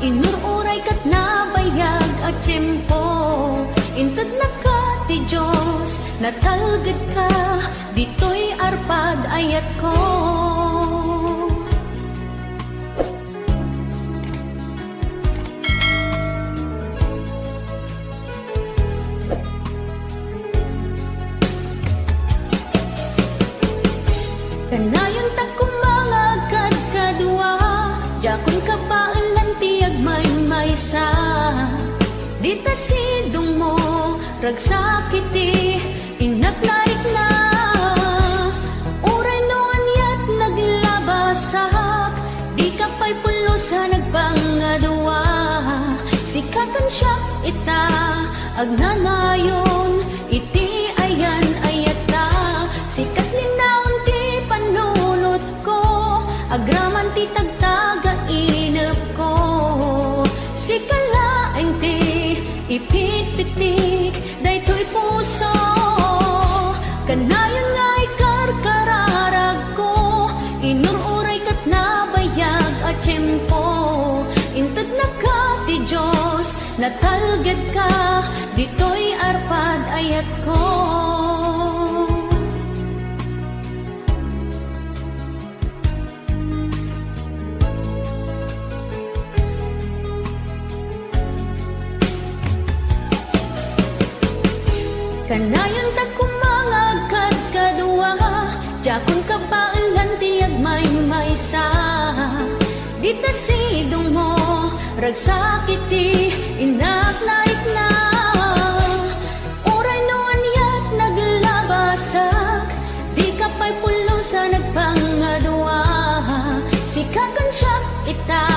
inururay kat nabayag at tiyempo. Inted na ka ti Diyos, natalgad ka, dito'y arpad ayat ko. Kanayon ta kumangagad kadwa, jakon ka pa alam tiyag maysa. Dita sidong mo, ragsakiti, inaknarik na. Uray no anyat naglabasak, di ka pa'y pulos ha nagpangadwa. Sikakan siya ita, agnanayon, iti ayan ayata. Sikat linaon ti panunot ko, agraman ti tagtaga inep ko. Sikalaeng ti ipit-pitik, daytoy puso. Kanayon nga'y karkararag ko, inururay kat nabayag at tiyempo. Inted na ka ti Diyos, natalgad ka, dito'y arpad ayat ko. Kanayon ta kumangagad kadwa, jakon ka pa alam tiyag maysa. Dita sidong mo, ragsakiti, inaknarik na. Uray no anyat naglabasak, di ka pa'y pulos ha nagpangadwa. Sikakan siya ita,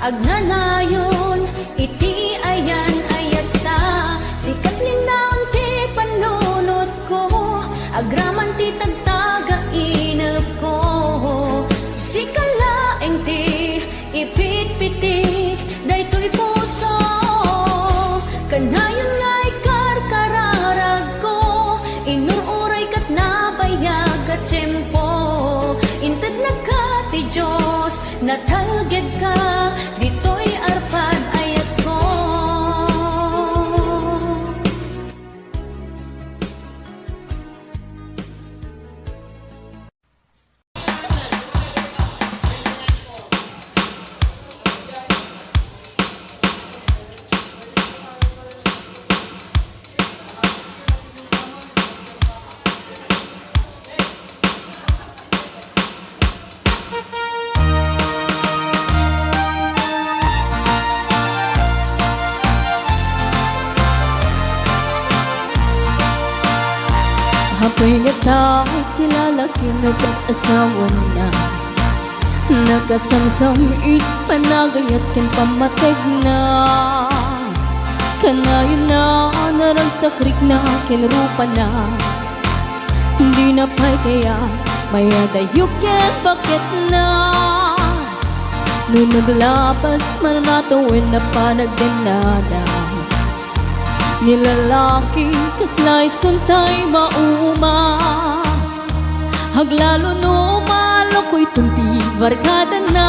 agnanayon, iti ayan ayata. Sikat linaon ti panunot ko, agraman ti tagtaga inep ko. Sikalaeng ti ipit-pitik, daytoy puso. Kanayon nga'y karkararag ko, inururay kat nabayag at tiyempo. Inted na ka ti Diyos, natalgad ka, dito'y arpad ayat ko. Ako'y natawag, kilala kinag-asawa na. Nakasamsam panagayat ken pamateg na. Kanayon na narang sa krik na kinrupa na. Hindi na pa'y kaya mayadayok ken bakit na. Nung naglabas manatawin na panagdanada, nilalaki kaslay suntay mauma. Haglalo no maloko'y tumpi barkada na.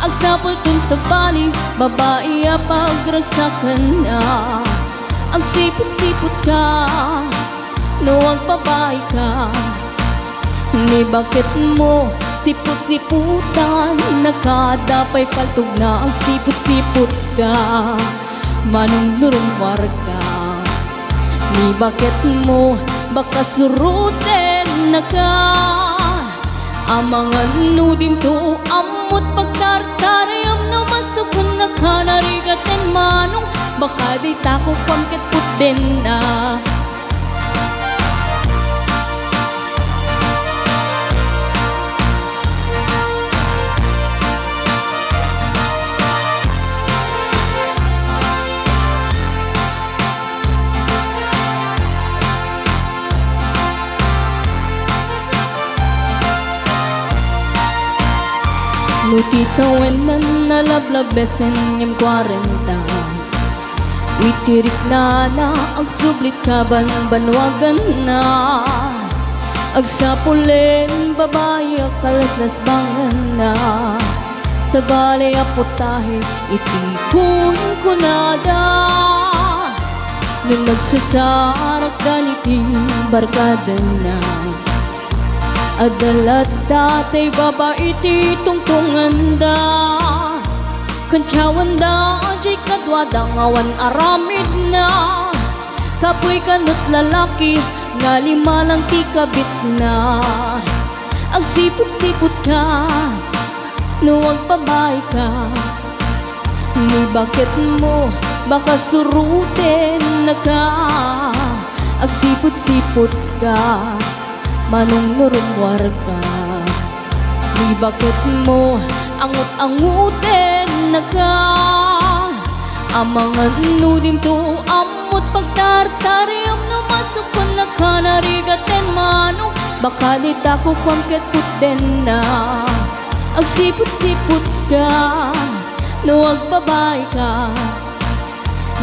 Agsapol tun sa bali, babae pagragsakan na. Agsipot-sipot ka, no ang babae ka. Ni bakit mo sipot-siputan, nakadapay paltog na. Agsipot-sipot ka, manong nurumwar ka. Ni bakit mo baka suruten na ka. Amangan nudim to amot pagtartarayam na masukun na ka. Narigaten manong baka di tako pangket putden na. Nutita wenan nalablab besen ngem 40. Witirik na agsublit kaban banwagan na. Agsapulen babae kalaslas bangan na. Sa balay aputahe itikun kunada. Nung nagsasarak ganiti barkada na. Adalat datay babae ti tungtungan da. Kantsawan da ajay kadwada ngawan aramid na. Kapoy kanot lalaki nga lima lang ti kabit na. Agsipot-sipot ka nuwag pabay ka. Ni bakit mo baka suruten na ka. Agsipot-sipot ka manong nurumwar ka. Ni bakit mo angut-anguten na ka. Amangan nudim to amot pagtartariam no masukon na ka narigaten manong. Baka di tako kwamket puten na. Agsipot-sipot ka no agbabay ka.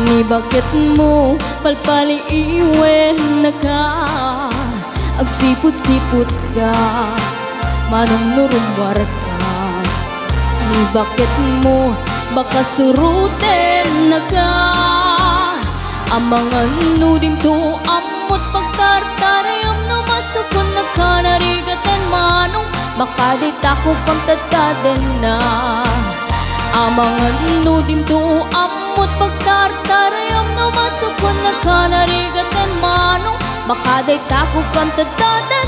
Ni bakit mo palpali iwen na ka. Agsipot-sipot ka manong nurumwar ka. Ni bakit mo baka suruten na ka. Amangan nudim to amot pagtartariam no masukon na ka narigaten manong. Baka di tako pagtataden na. Amangan nudim to amot pagtartariam no masukon na ka narigaten manong. Baka di tako pagtataden